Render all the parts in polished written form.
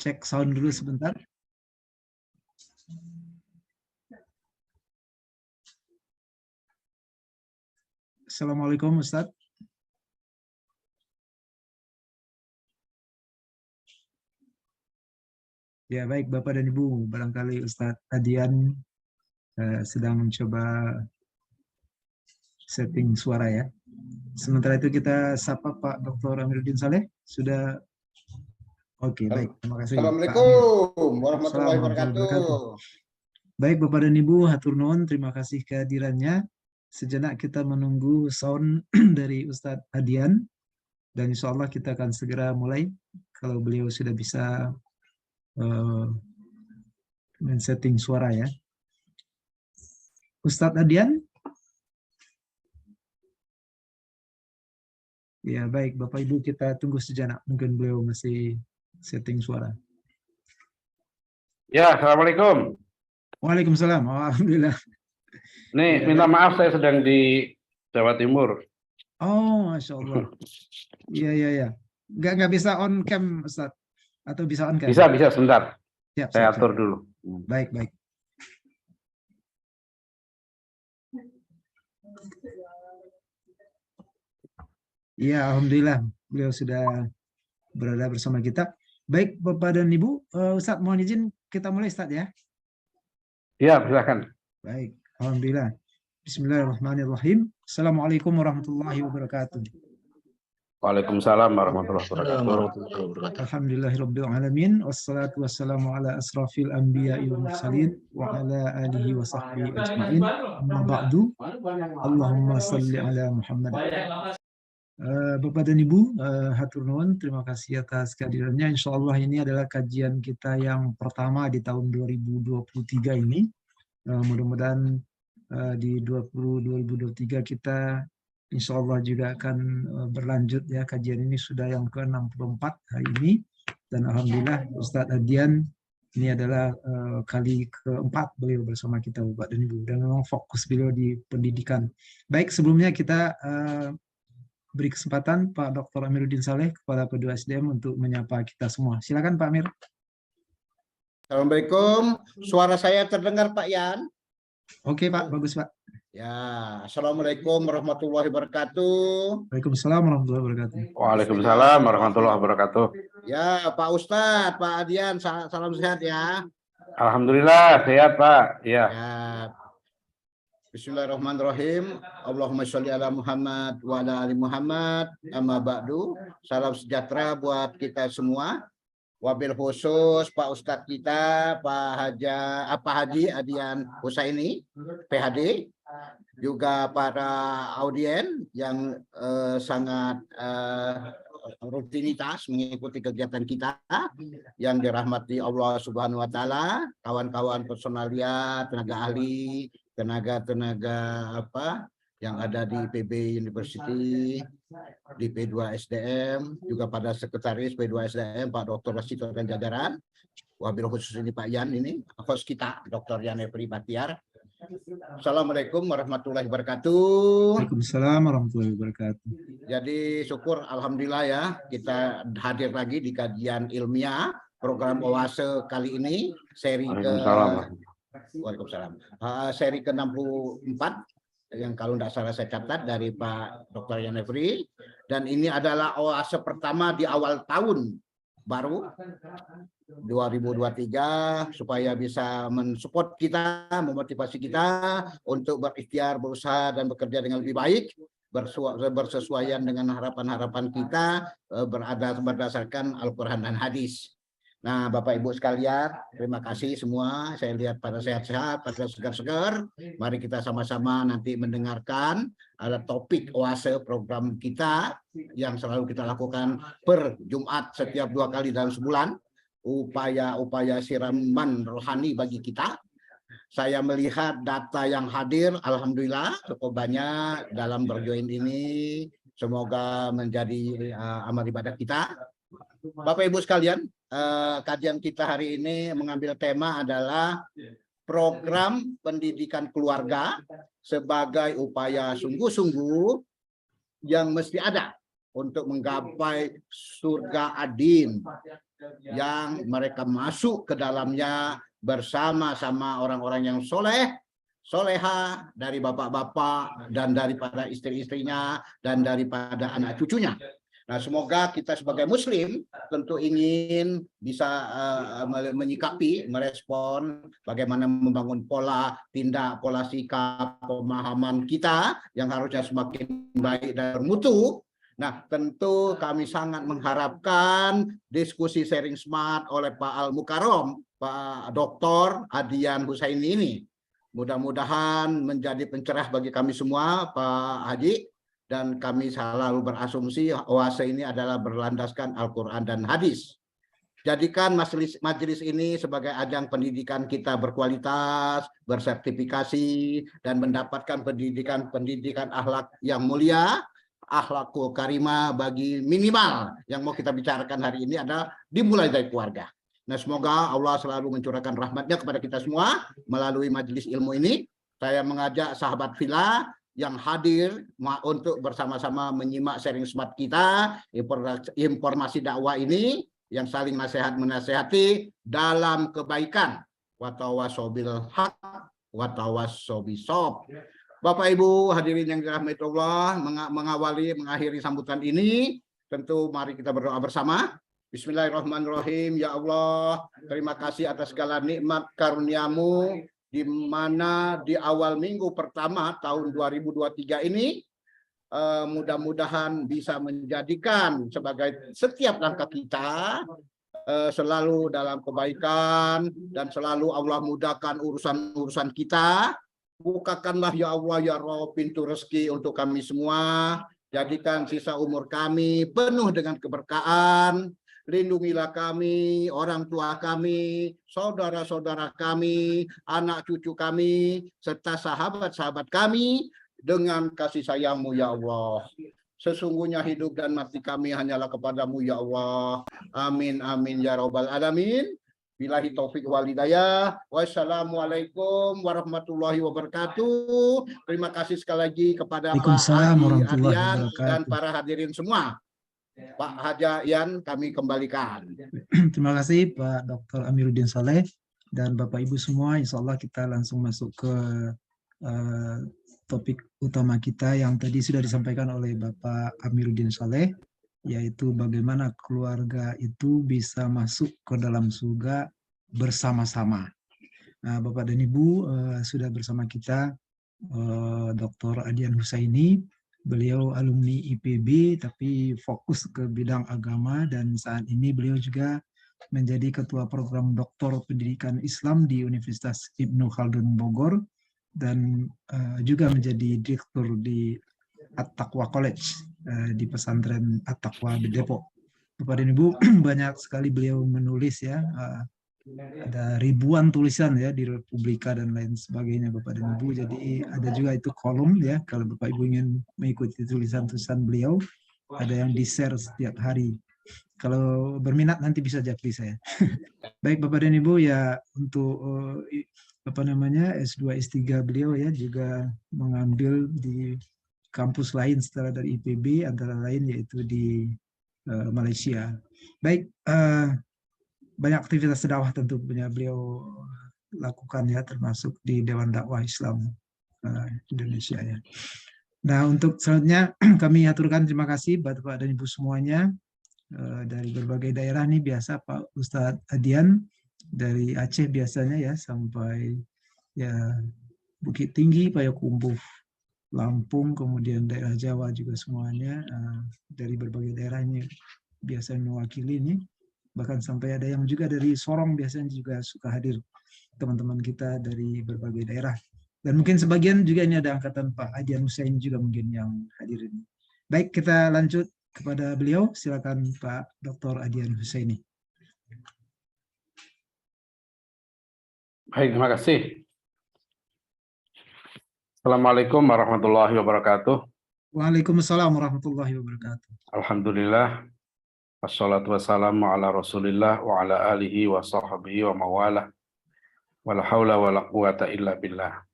cek sound dulu sebentar. Assalamualaikum Ustadz. Ya baik Bapak dan Ibu, barangkali Ustadz Adian sedang mencoba setting suara ya. Sementara itu kita sapa Pak Dr. Amiruddin Saleh. Sudah oke, baik. Terima kasih. Assalamualaikum warahmatullahi wabarakatuh. Baik Bapak dan Ibu, hatur nuhun, terima kasih kehadirannya. Sejenak kita menunggu sound dari Ustadz Adian dan insya Allah kita akan segera mulai kalau beliau sudah bisa men-setting suara ya. Ustadz Adian? Ya baik Bapak Ibu, kita tunggu sejenak, mungkin beliau masih setting suara. Ya, Assalamualaikum. Waalaikumsalam, alhamdulillah. Nih, Ya, minta baik. maaf saya sedang di Jawa Timur. Oh, Masya Allah. Iya. Nggak bisa on cam, Ustaz? Atau bisa on cam? Bisa sebentar. Siap, Saya siap. atur dulu. Baik. Iya, alhamdulillah beliau sudah berada bersama kita. Baik, Bapak dan Ibu, Ustaz mohon izin kita mulai, Ustaz ya. Iya, silakan. Baik, alhamdulillah. Bismillahirrahmanirrahim. Assalamualaikum warahmatullahi wabarakatuh. Waalaikumsalam warahmatullahi wabarakatuh. Alhamdulillahirabbil alamin wassalatu wassalamu ala asrafil anbiya'i wal mursalin wa ala alihi wa sahbihi ajma'in. Amma ba'du. Allahumma shalli ala Muhammad. Bapak dan Ibu, hatur nuhun, terima kasih atas kehadirannya. Insya Allah ini adalah kajian kita yang pertama di tahun 2023 ini. Mudah-mudahan di 2023 kita insya Allah juga akan berlanjut ya. Kajian ini sudah yang ke-64 hari ini. Dan Alhamdulillah Ustadz Adian ini adalah kali keempat beliau bersama kita Bapak dan Ibu. Dan memang fokus beliau di pendidikan. Baik, sebelumnya kita beri kesempatan Pak Dr. Amiruddin Saleh kepada Kedua SDM untuk menyapa kita semua. Silakan Pak Amir. Assalamualaikum. Suara saya terdengar Pak Yan? Oke Pak, bagus Pak. Ya, Assalamualaikum warahmatullahi wabarakatuh. Waalaikumsalam warahmatullahi wabarakatuh. Waalaikumsalam warahmatullahi wabarakatuh. Ya, Pak Ustadz, Pak Adian, salam sehat ya. Alhamdulillah sehat Pak. Ya. Bismillahirrahmanirrahim. Allahumma sholli ala Muhammad wa ala ali Muhammad. Amma ba'du. Salam sejahtera buat kita semua. Wabil khusus Pak Ustadz kita, Pak Haji Adian Husaini, PhD. Juga para audien yang sangat rutinitas mengikuti kegiatan kita yang dirahmati Allah Subhanahu wa taala, kawan-kawan personalia, tenaga ahli, tenaga yang ada di PB University, di P2 SDM, juga pada sekretaris P2 SDM Pak Dr. Rasito dan jajaran. Wabil khusus ini Pak Yan, ini host kita Dr. Yan Efri Batiar. Assalamualaikum warahmatullahi wabarakatuh. Waalaikumsalam warahmatullahi wabarakatuh. Jadi syukur alhamdulillah ya kita hadir lagi di kajian ilmiah program OASE kali ini seri seri ke-64 yang kalau tidak salah saya catat dari Pak Dr. Yan Efri, dan ini adalah OASE pertama di awal tahun baru 2023 supaya bisa mensupport kita, memotivasi kita untuk berikhtiar, berusaha dan bekerja dengan lebih baik, bersesuaian dengan harapan-harapan kita, berdasarkan Al-Quran dan hadis. Nah, Bapak Ibu sekalian, terima kasih semua. Saya lihat pada sehat-sehat, pada segar-segar. Mari kita sama-sama nanti mendengarkan ada topik OASE program kita yang selalu kita lakukan per Jumat setiap 2 kali dalam sebulan. Upaya-upaya siraman rohani bagi kita. Saya melihat data yang hadir, alhamdulillah cukup banyak dalam berjoin ini. Semoga menjadi amal ibadah kita. Bapak Ibu sekalian, kajian kita hari ini mengambil tema adalah program pendidikan keluarga sebagai upaya sungguh-sungguh yang mesti ada untuk menggapai surga adin, yang mereka masuk ke dalamnya bersama-sama orang-orang yang soleh, soleha dari bapak-bapak dan daripada istri-istrinya dan daripada anak cucunya. Nah, semoga kita sebagai Muslim tentu ingin bisa menyikapi, merespon bagaimana membangun pola tindak, pola sikap, pemahaman kita yang harusnya semakin baik dan bermutu. Nah, tentu kami sangat mengharapkan diskusi sharing smart oleh Pak Al-Mukarrom, Pak Dr. Adian Husaini ini. Mudah-mudahan menjadi pencerah bagi kami semua, Pak Haji. Dan kami selalu berasumsi oase ini adalah berlandaskan Al-Quran dan hadis. Jadikan majelis ini sebagai ajang pendidikan kita berkualitas, bersertifikasi, dan mendapatkan pendidikan akhlak yang mulia, akhlakul karimah bagi minimal yang mau kita bicarakan hari ini adalah dimulai dari keluarga. Nah, semoga Allah selalu mencurahkan rahmatnya kepada kita semua melalui majelis ilmu ini. Saya mengajak sahabat Villa yang hadir untuk bersama-sama menyimak sharing smart kita, informasi dakwah ini yang saling nasihat-menasihati dalam kebaikan. Watawasobil haq, watawasobisob. Bapak Ibu hadirin yang dirahmati Allah, mengakhiri sambutan ini, tentu mari kita berdoa bersama. Bismillahirrahmanirrahim. Ya Allah, terima kasih atas segala nikmat karunia-Mu, di mana di awal minggu pertama tahun 2023 ini mudah-mudahan bisa menjadikan sebagai setiap langkah kita selalu dalam kebaikan dan selalu Allah mudahkan urusan-urusan kita. Bukakanlah ya Allah ya Rabb pintu rezeki untuk kami semua. Jadikan sisa umur kami penuh dengan keberkahan. Lindungilah kami, orang tua kami, saudara-saudara kami, anak cucu kami, serta sahabat-sahabat kami dengan kasih sayang-Mu ya Allah. Sesungguhnya hidup dan mati kami hanyalah kepadamu ya Allah. Amin amin ya rabbal alamin. Billahi taufik wal hidayah. Wassalamualaikum warahmatullahi wabarakatuh. Terima kasih sekali lagi kepada Pak Haji Adian dan para hadirin semua. Pak Haji Yan, kami kembalikan. Terima kasih Pak Dr. Amiruddin Saleh dan Bapak Ibu semua. Insya Allah kita langsung masuk ke topik utama kita yang tadi sudah disampaikan oleh Bapak Amiruddin Saleh, yaitu bagaimana keluarga itu bisa masuk ke dalam surga bersama-sama. Nah, Bapak dan Ibu sudah bersama kita Dr. Adian Husaini. Beliau alumni IPB tapi fokus ke bidang agama dan saat ini beliau juga menjadi ketua program Doktor Pendidikan Islam di Universitas Ibnu Khaldun Bogor dan juga menjadi direktur di At-Taqwa College di pesantren At-Taqwa di Depok. Bapak dan Ibu, banyak sekali beliau menulis ya, ada ribuan tulisan ya di Republika dan lain sebagainya Bapak dan Ibu. Jadi ada juga itu kolom ya, kalau Bapak Ibu ingin mengikuti tulisan-tulisan beliau, ada yang di-share setiap hari. Kalau berminat nanti bisa japri saya. Baik Bapak dan Ibu ya, untuk S2 S3 beliau ya juga mengambil di kampus lain setelah dari IPB, antara lain yaitu di Malaysia. Baik, banyak aktivitas dakwah tentu punya beliau lakukan ya, termasuk di Dewan Dakwah Islam Indonesia ya. Nah, untuk selanjutnya kami aturkan terima kasih Bapak dan Ibu semuanya dari berbagai daerah nih, biasa Pak Ustadz Adian dari Aceh biasanya ya sampai ya Bukit Tinggi, Payakumbuh, Lampung, kemudian daerah Jawa juga semuanya dari berbagai daerah ini biasanya mewakili ini. Bahkan sampai ada yang juga dari Sorong biasanya juga suka hadir teman-teman kita dari berbagai daerah. Dan mungkin sebagian juga ini ada angkatan Pak Adian Husaini juga mungkin yang hadir ini. Baik, kita lanjut kepada beliau. Silakan Pak Dr. Adian Husaini. Baik, terima kasih. Assalamualaikum warahmatullahi wabarakatuh. Waalaikumsalam warahmatullahi wabarakatuh. Alhamdulillah. Wassalatu wassalamu ala rasulillah wa ala alihi wa sahbihi wa mawalah. Wala hawla wala quwata illa billah.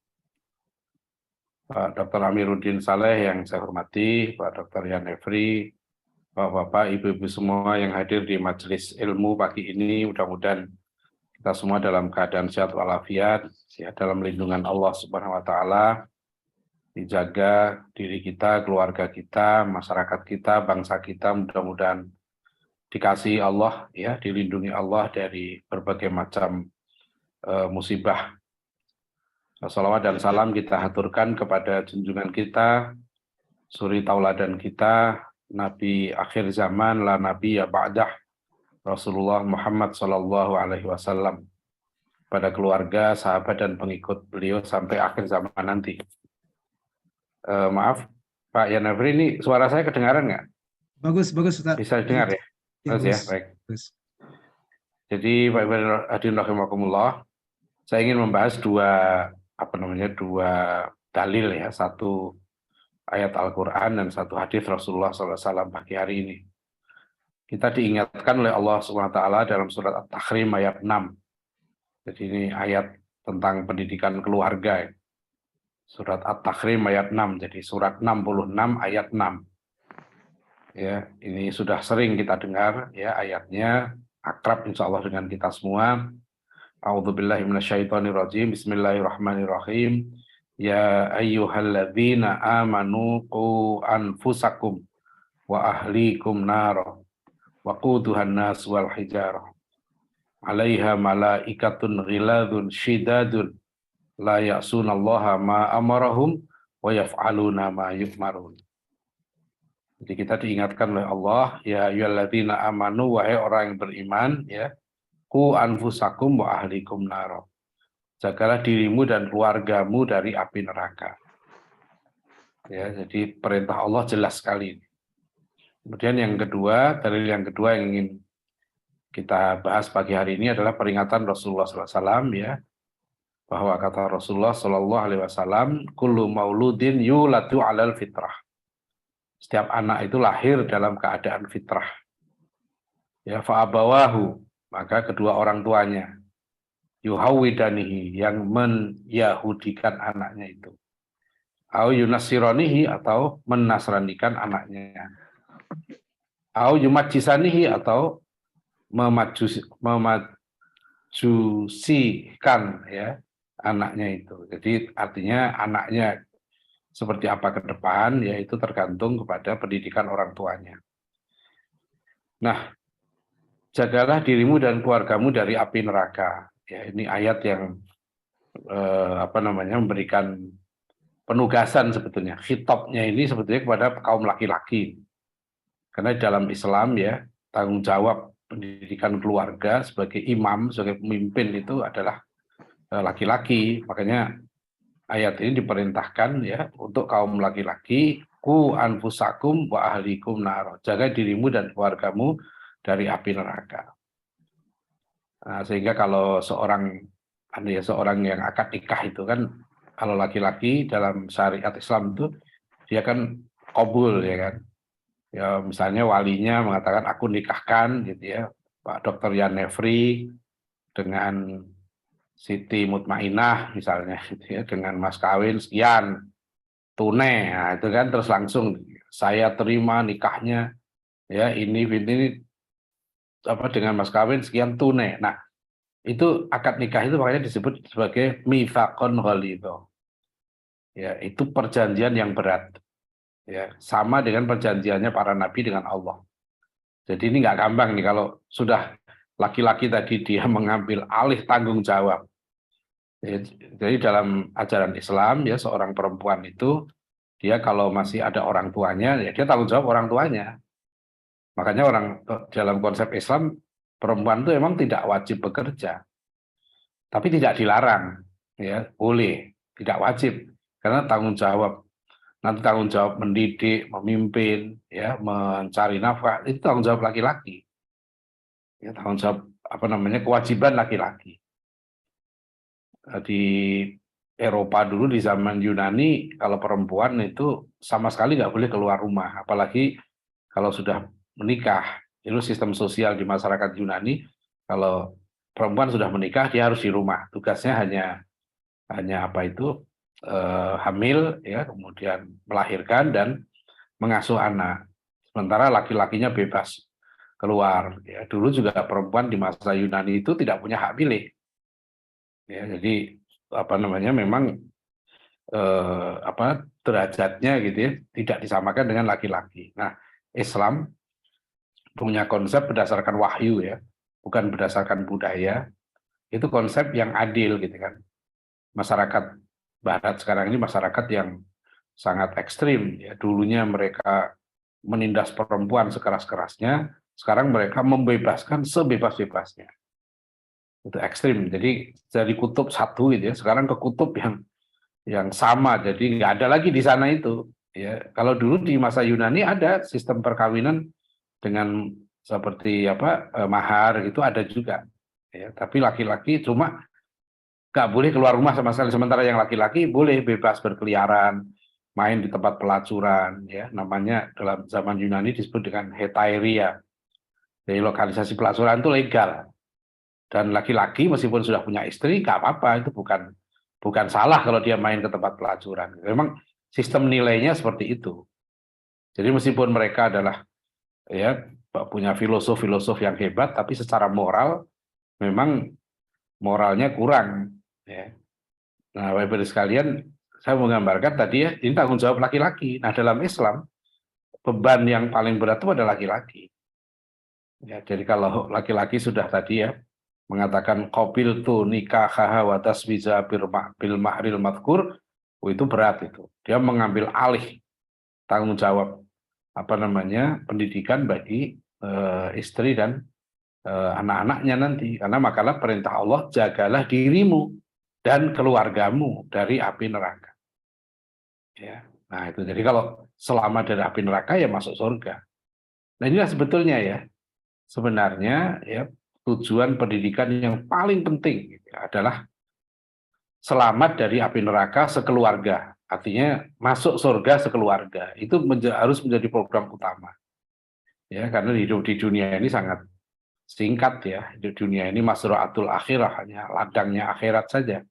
Pak Dr. Amiruddin Saleh yang saya hormati, Pak Dr. Yan Efri, Bapak-bapak, ibu-ibu semua yang hadir di majelis ilmu pagi ini, mudah-mudahan kita semua dalam keadaan sehat walafiat, sehat dalam lindungan Allah Subhanahu wa taala, dijaga diri kita, keluarga kita, masyarakat kita, bangsa kita, mudah-mudahan dikasihi Allah, ya, dilindungi Allah dari berbagai macam musibah. Salawat dan salam kita haturkan kepada junjungan kita, suri tauladan kita, Nabi akhir zaman, la Nabi ya ba'dah, Rasulullah Muhammad Sallallahu Alaihi Wasallam, pada keluarga, sahabat dan pengikut beliau sampai akhir zaman nanti. Maaf, Pak Yanafri, ini suara saya kedengaran nggak? Bagus, bagus Ustaz. Bisa dengar ya? Bagus ya, baik. Bagus. Jadi Pak Ibu hadirin rahimakumullah, saya ingin membahas dua dalil ya, satu ayat Al-Quran dan satu hadis Rasulullah SAW pagi hari ini. Kita diingatkan oleh Allah SWT dalam surat At-Tahrim ayat 6. Jadi ini ayat tentang pendidikan keluarga. Surat At-Tahrim ayat 6. Jadi surat 66 ayat 6. Ya, ini sudah sering kita dengar ya ayatnya, akrab insya Allah dengan kita semua. A'udzubillahi minasyaitonirrajim. Bismillahirrahmanirrahim. Ya ayyuhalladzina amanu qu anfusakum wa ahlikum nara waquduhan nas wal hijarah 'alaiha malaikatun ghiladun syidadun la ya'sunallaha ma amarahum wa yaf'aluna ma yu'marun. Jadi kita diingatkan oleh Allah, ya ayyuhalladzina amanu, wahai orang yang beriman, ya, qu anfusakum wa ahlikum nara. Jagalah dirimu dan keluargamu dari api neraka. Ya, jadi perintah Allah jelas sekali. Kemudian yang kedua, dalil yang kedua yang ingin kita bahas pagi hari ini adalah peringatan Rasulullah SAW, ya, bahwa kata Rasulullah SAW, kullu mauludin yuladu alal fitrah. Setiap anak itu lahir dalam keadaan fitrah. Ya, fa'abawahu, maka kedua orang tuanya, yuhawidanihi, yang menyahudikan anaknya itu, au yunasironihi, atau menasranikan anaknya, au yumajisanihi, atau memajusikan ya anaknya itu. Jadi artinya anaknya seperti apa ke depan, yaitu tergantung kepada pendidikan orang tuanya. Nah, jagalah dirimu dan keluargamu dari api neraka. Ya, ini ayat yang memberikan penugasan sebetulnya. Khitabnya ini sebetulnya kepada kaum laki-laki. Karena dalam Islam ya, tanggung jawab pendidikan keluarga sebagai imam, sebagai pemimpin itu adalah laki-laki. Makanya ayat ini diperintahkan ya untuk kaum laki-laki, ku anfusakum wa ahlikum nar. Jaga dirimu dan keluargamu dari api neraka. Nah, sehingga kalau seorang yang akad nikah itu kan, kalau laki-laki dalam syariat Islam itu dia kan qabul ya kan. Ya misalnya walinya mengatakan aku nikahkan gitu ya Pak Dr. Yanefri dengan Siti Mutmainah misalnya gitu ya, dengan mas kawin sekian tunai. Nah, itu kan terus langsung saya terima nikahnya ya ini dengan mas kawin sekian tunai. Nah, itu akad nikah itu makanya disebut sebagai mitsaqon ghalidho. Ya, itu perjanjian yang berat. Ya, sama dengan perjanjiannya para nabi dengan Allah. Jadi ini nggak gampang nih kalau sudah laki-laki tadi dia mengambil alih tanggung jawab. Jadi dalam ajaran Islam ya seorang perempuan itu dia kalau masih ada orang tuanya ya dia tanggung jawab orang tuanya. Makanya dalam konsep Islam perempuan itu memang tidak wajib bekerja, tapi tidak dilarang, ya boleh, tidak wajib karena tanggung jawab. Nanti tanggung jawab mendidik, memimpin, ya mencari nafkah itu tanggung jawab laki-laki. Ya, tanggung jawab kewajiban laki-laki. Di Eropa dulu di zaman Yunani kalau perempuan itu sama sekali nggak boleh keluar rumah, apalagi kalau sudah menikah. Itu sistem sosial di masyarakat Yunani, kalau perempuan sudah menikah dia harus di rumah, tugasnya hanya hamil ya, kemudian melahirkan dan mengasuh anak. sementara laki-lakinya bebas keluar. Ya, dulu juga perempuan di masa Yunani itu tidak punya hak pilih. Ya, jadi apa namanya memang derajatnya gitu ya tidak disamakan dengan laki-laki. Nah, Islam punya konsep berdasarkan wahyu ya, bukan berdasarkan budaya. Itu konsep yang adil gitu kan. Masyarakat Barat sekarang ini masyarakat yang sangat ekstrim ya. Dulunya mereka menindas perempuan sekeras-kerasnya, sekarang mereka membebaskan sebebas-bebasnya. Itu ekstrim. Jadi dari kutub satu gitu ya, sekarang ke kutub yang sama. Jadi nggak ada lagi di sana itu. Ya, kalau dulu di masa Yunani ada sistem perkawinan dengan seperti mahar itu ada juga. Ya, tapi laki-laki cuma nggak boleh keluar rumah sama sekali. Sementara yang laki-laki boleh bebas berkeliaran, main di tempat pelacuran. Ya, namanya dalam zaman Yunani disebut dengan hetairia. Jadi lokalisasi pelacuran itu legal. Dan laki-laki meskipun sudah punya istri, nggak apa-apa. Itu bukan salah kalau dia main ke tempat pelacuran. Memang sistem nilainya seperti itu. Jadi meskipun mereka adalah ya punya filosof yang hebat, tapi secara moral memang moralnya kurang. Ya. Nah, Bapak-Ibu sekalian, saya mau gambarkan tadi ya, ini tanggung jawab laki-laki. Nah, dalam Islam beban yang paling berat itu adalah laki-laki. Ya, jadi kalau laki-laki sudah tadi ya mengatakan qabil tu nikahaha wa taswiza bil mahril madhkur, itu berat itu. Dia mengambil alih tanggung jawab pendidikan bagi istri dan anak-anaknya nanti, karena makalah perintah Allah, jagalah dirimu dan keluargamu dari api neraka. Ya, nah itu jadi kalau selamat dari api neraka ya masuk surga. Nah inilah sebetulnya ya sebenarnya ya tujuan pendidikan yang paling penting adalah selamat dari api neraka sekeluarga. Artinya masuk surga sekeluarga. Itu harus menjadi program utama. Ya, karena hidup di dunia ini sangat singkat ya. Di dunia ini masra'atul akhirah, hanya ladangnya akhirat saja.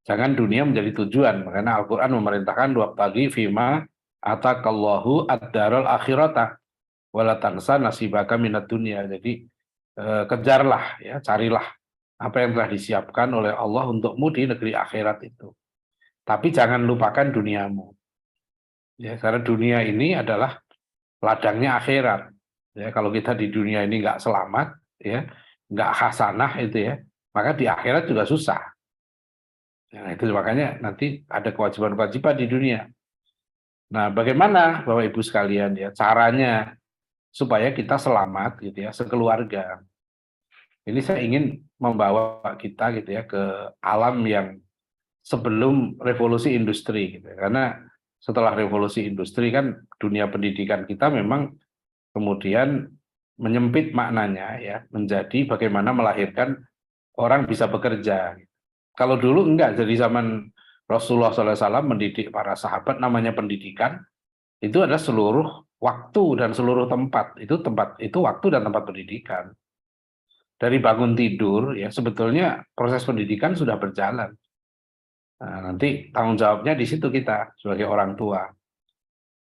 Jangan dunia menjadi tujuan. Karena Al-Qur'an memerintahkan wabtaghi fima atakallahu ad-daral akhirata wala tansa nasibaka minad dunya. Jadi kejarlah ya, carilah apa yang telah disiapkan oleh Allah untukmu di negeri akhirat itu. Tapi jangan lupakan duniamu. Ya, karena dunia ini adalah ladangnya akhirat. Ya, kalau kita di dunia ini nggak selamat, ya, nggak hasanah itu ya, maka di akhirat juga susah. Nah, itu makanya nanti ada kewajiban-kewajiban di dunia. Nah, bagaimana Bapak Ibu sekalian ya caranya supaya kita selamat gitu ya sekeluarga. Ini saya ingin membawa kita gitu ya ke alam yang sebelum revolusi industri gitu. Karena setelah revolusi industri kan dunia pendidikan kita memang kemudian menyempit maknanya ya menjadi bagaimana melahirkan orang bisa bekerja. Kalau dulu enggak, jadi zaman Rasulullah SAW mendidik para sahabat, namanya pendidikan itu adalah seluruh waktu dan seluruh tempat. Itu waktu dan tempat pendidikan. Dari bangun tidur ya sebetulnya proses pendidikan sudah berjalan. Nah, nanti tanggung jawabnya di situ kita sebagai orang tua.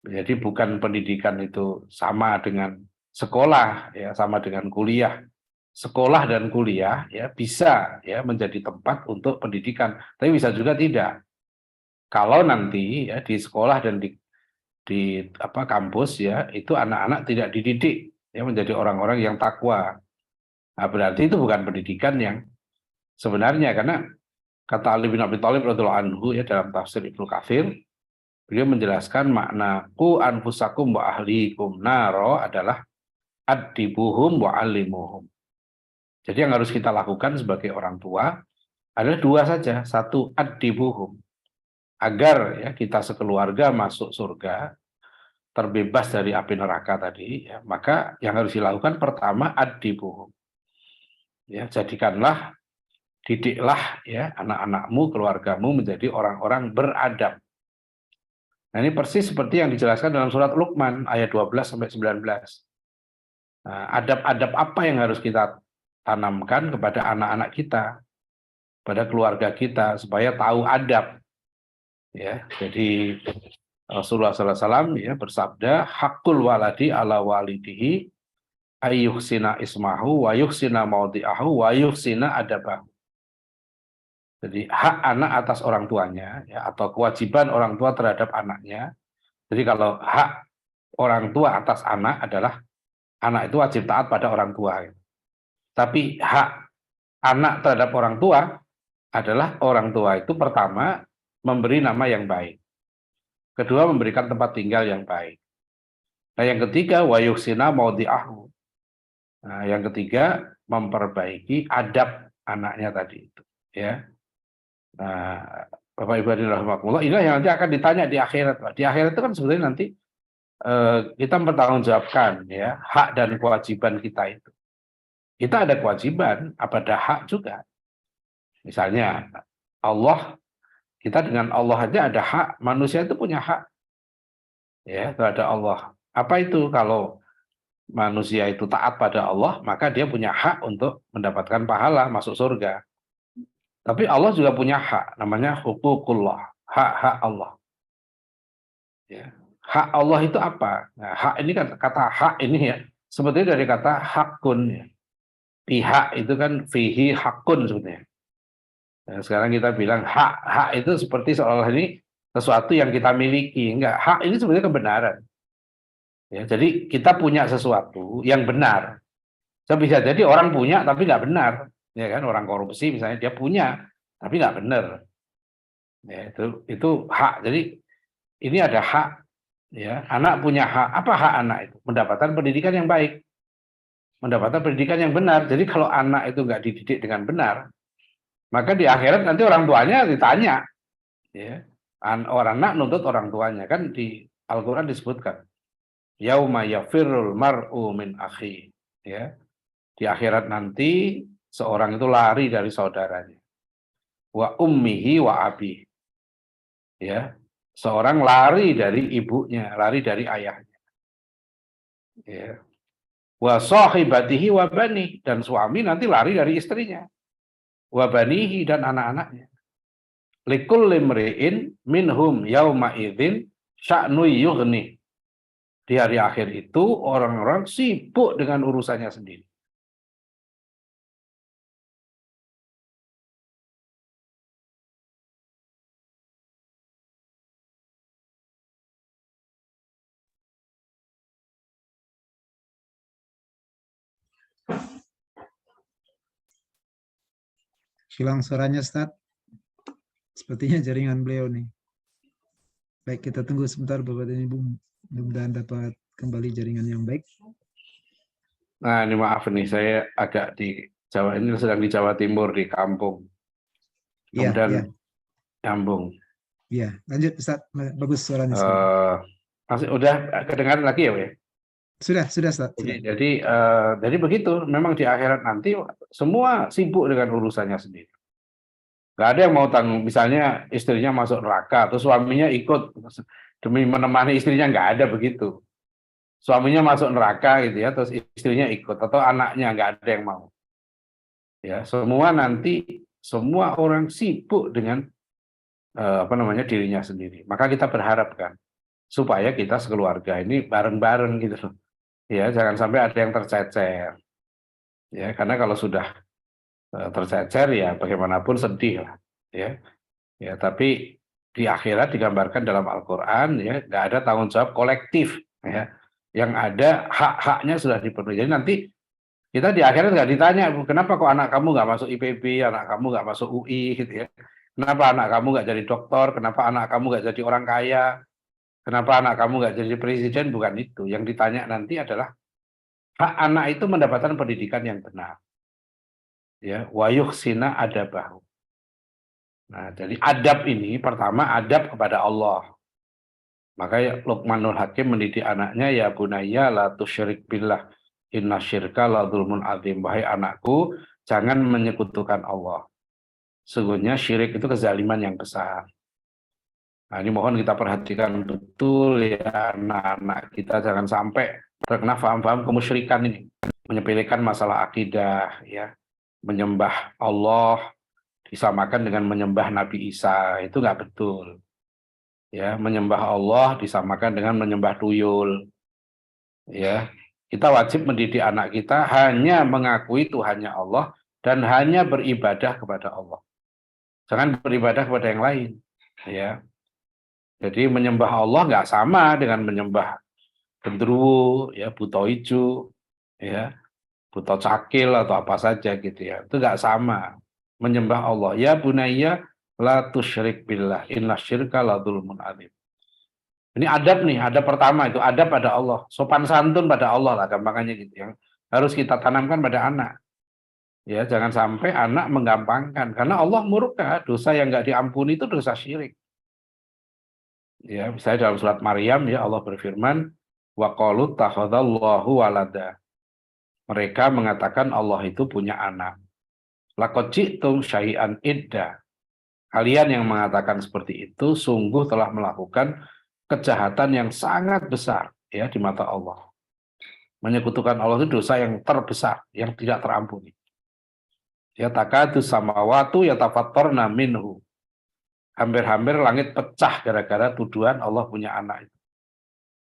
Jadi bukan pendidikan itu sama dengan sekolah ya, sama dengan kuliah. Sekolah dan kuliah ya bisa ya menjadi tempat untuk pendidikan, tapi bisa juga tidak. Kalau nanti ya di sekolah dan di kampus ya itu anak-anak tidak dididik ya menjadi orang-orang yang takwa. Nah, berarti itu bukan pendidikan yang sebenarnya, karena kata Ali bin Abi Thalib radhiyallahu anhu ya dalam tafsir Ibnu Katsir, beliau menjelaskan makna qu anfusakum wa ahlikum naro adalah adibuhum wa alimuhum. Jadi yang harus kita lakukan sebagai orang tua adalah dua saja. Satu, adibuhum. Agar ya kita sekeluarga masuk surga, terbebas dari api neraka tadi, ya, maka yang harus dilakukan pertama adibuhum. Ya, jadikanlah, didiklah ya anak-anakmu, keluargamu menjadi orang-orang beradab. Nah, ini persis seperti yang dijelaskan dalam surat Luqman ayat 12 sampai 19. Nah, adab-adab apa yang harus kita tanamkan kepada anak-anak kita, pada keluarga kita supaya tahu adab. Ya, jadi Rasulullah SAW ya bersabda, hakul waladi ala walidihi ayyuhsina ismahu wa yuhsina maudi'ahu wa yuhsina adabahu. Jadi hak anak atas orang tuanya ya, atau kewajiban orang tua terhadap anaknya. Jadi kalau hak orang tua atas anak adalah anak itu wajib taat pada orang tua. Tapi hak anak terhadap orang tua adalah orang tua itu pertama memberi nama yang baik. Kedua memberikan tempat tinggal yang baik. Nah yang ketiga wa yuhsina maudi'ahu. Nah yang ketiga memperbaiki adab anaknya tadi itu. Ya. Nah, Bapak Ibu hadirin rahimakumullah, inilah yang nanti akan ditanya di akhirat. Di akhirat itu kan sebenarnya nanti kita mempertanggungjawabkan ya hak dan kewajiban kita itu. Kita ada kewajiban, ada hak juga. Misalnya Allah, kita dengan Allah aja ada hak, manusia itu punya hak ya terhadap Allah. Apa itu? Kalau manusia itu taat pada Allah, maka dia punya hak untuk mendapatkan pahala masuk surga. Tapi Allah juga punya hak, namanya huququllah, hak-hak Allah. Ya. Hak Allah itu apa? Nah, hak ini kan kata hak ini ya, sebetulnya dari kata hakun ya. Pihak itu kan fihi hakun sebetulnya. Nah, sekarang kita bilang hak itu seperti seolah ini sesuatu yang kita miliki. Enggak, hak ini sebenarnya kebenaran. Ya, jadi kita punya sesuatu yang benar. So, bisa jadi orang punya tapi nggak benar. Ya kan, orang korupsi misalnya dia punya tapi nggak benar. Ya, itu hak. Jadi ini ada hak. Ya, anak punya hak. Apa hak anak itu? Mendapatkan pendidikan yang baik. Mendapatkan pendidikan yang benar. Jadi kalau anak itu nggak dididik dengan benar, maka di akhirat nanti orang tuanya ditanya. Ya, orang anak nuntut orang tuanya. Kan di Al-Quran disebutkan. Yauma yafirrul mar'u min akhi. Ya, di akhirat nanti seorang itu lari dari saudaranya. Wa ummihi wa abi. Ya, seorang lari dari ibunya, lari dari ayahnya. Ya. Wa sahibatihi wa bani, dan suami nanti lari dari istrinya. Wa banihi, dan anak-anaknya. Likulli mri'in minhum yauma idzin sya'nu yughni. Di hari akhir itu orang-orang sibuk dengan urusannya sendiri. Hilang suaranya, Ustaz. Sepertinya jaringan beliau nih. Baik, kita tunggu sebentar Bapak dan Ibu. Mudah-mudahan dapat kembali jaringan yang baik. Nah, ini maaf nih, saya agak di Jawa, ini sedang di Jawa Timur, di kampung. Iya, Kemudian iya. nyambung. Iya, lanjut Ustaz. Bagus suaranya sekarang. Masih udah kedengaran lagi ya, Pak? Sudah Ustaz. Sudah. Jadi begitu, memang di akhirat nanti semua sibuk dengan urusannya sendiri. Gak ada yang mau tanggung, misalnya istrinya masuk neraka, atau suaminya ikut demi menemani istrinya, nggak ada begitu. Suaminya masuk neraka gitu ya, terus istrinya ikut, atau anaknya, nggak ada yang mau. Ya, semua nanti semua orang sibuk dengan dirinya sendiri. Maka kita berharapkan supaya kita sekeluarga ini bareng-bareng gitu loh. Ya, jangan sampai ada yang tercecer. Ya, karena kalau sudah tercecer ya bagaimanapun sedih lah. Ya. Ya, tapi di akhirat digambarkan dalam Al-Qur'an ya, nggak ada tanggung jawab kolektif ya. Yang ada hak-haknya sudah dipenuhi. Jadi nanti kita di akhirat nggak ditanya, kenapa kok anak kamu nggak masuk IPB, anak kamu nggak masuk UI gitu ya. Kenapa anak kamu nggak jadi dokter, kenapa anak kamu nggak jadi orang kaya, kenapa anak kamu nggak jadi presiden, bukan itu. Yang ditanya nanti adalah hak anak itu mendapatkan pendidikan yang benar. Ya, wa yuhsina adabahu. Nah, jadi adab ini pertama adab kepada Allah. Makanya Luqmanul Hakim mendidik anaknya, ya bunayya la tusyrik billah inna syirka la dzulmun adzim. Wahai anakku, jangan menyekutukan Allah. Sesungguhnya syirik itu kezaliman yang besar. Nah, ini mohon kita perhatikan betul ya, anak-anak kita jangan sampai terkena paham-paham kemusyrikan ini, menyepelekan masalah akidah ya, menyembah Allah disamakan dengan menyembah Nabi Isa, itu nggak betul. Ya, menyembah Allah disamakan dengan menyembah tuyul. Ya, kita wajib mendidik anak kita hanya mengakui Tuhannya Allah dan hanya beribadah kepada Allah. Jangan beribadah kepada yang lain. Ya, jadi menyembah Allah nggak sama dengan menyembah genderuwo, ya, buto ijo, ya, buto cakil atau apa saja gitu ya. Itu nggak sama. Menyembah Allah. Ya bunayya la tusyrik billah inna syirka la dzulmun adzim. Ini adab nih, adab pertama itu adab pada Allah, sopan santun pada Allah lah gampangannya gitu yang harus kita tanamkan pada anak. Ya, jangan sampai anak menggampangkan karena Allah murka, dosa yang nggak diampuni itu dosa syirik. Ya, misalnya dalam surat Maryam ya Allah berfirman, wa qalu takhadzallahu walada. Mereka mengatakan Allah itu punya anak. Laqad ji'tum syai'an idda. Kalian yang mengatakan seperti itu sungguh telah melakukan kejahatan yang sangat besar ya di mata Allah. Menyekutukan Allah itu dosa yang terbesar, yang tidak terampuni. Ya takadu samawatu yatafattarna minhu. Hampir-hampir langit pecah gara-gara tuduhan Allah punya anak itu.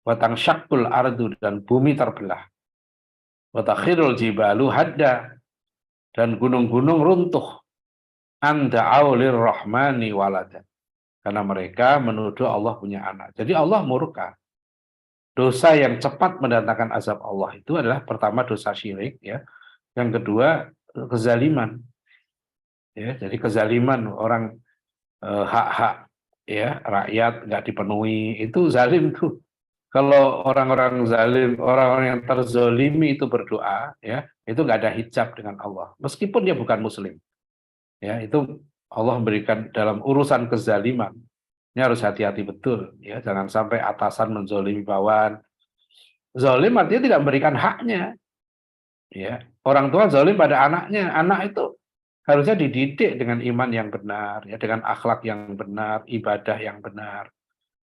Wa tangsyaqqul ardu dan bumi terbelah. Wa takhirul jibalu hadda dan gunung-gunung runtuh. Anda aulir rahmani walada. Karena mereka menuduh Allah punya anak. Jadi Allah murka. Dosa yang cepat mendatangkan azab Allah itu adalah pertama dosa syirik, ya. Yang kedua kezaliman. Ya, jadi kezaliman orang hak-hak ya rakyat nggak dipenuhi itu zalim tuh. Kalau orang-orang zalim, orang-orang yang terzolimi itu berdoa, ya itu nggak ada hijab dengan Allah. Meskipun dia bukan Muslim, ya itu Allah memberikan dalam urusan kezaliman. Ini harus hati-hati betul, ya jangan sampai atasan menzolimi bawahan. Zalim artinya tidak memberikan haknya, ya orang tua zalim pada anaknya, anak itu harusnya dididik dengan iman yang benar, ya dengan akhlak yang benar, ibadah yang benar.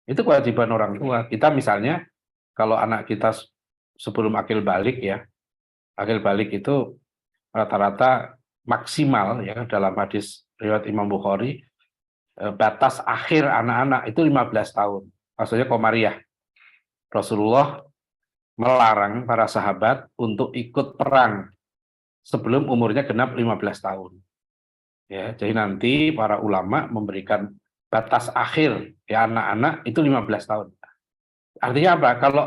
Itu kewajiban orang tua. Kita misalnya kalau anak kita sebelum akil balik ya, akil balik itu rata-rata maksimal ya dalam hadis riwayat Imam Bukhari batas akhir anak-anak itu 15 tahun. Maksudnya komariah. Rasulullah melarang para sahabat untuk ikut perang sebelum umurnya genap 15 tahun. Ya, jadi nanti para ulama memberikan batas akhir ya anak-anak itu 15 tahun. Artinya apa? Kalau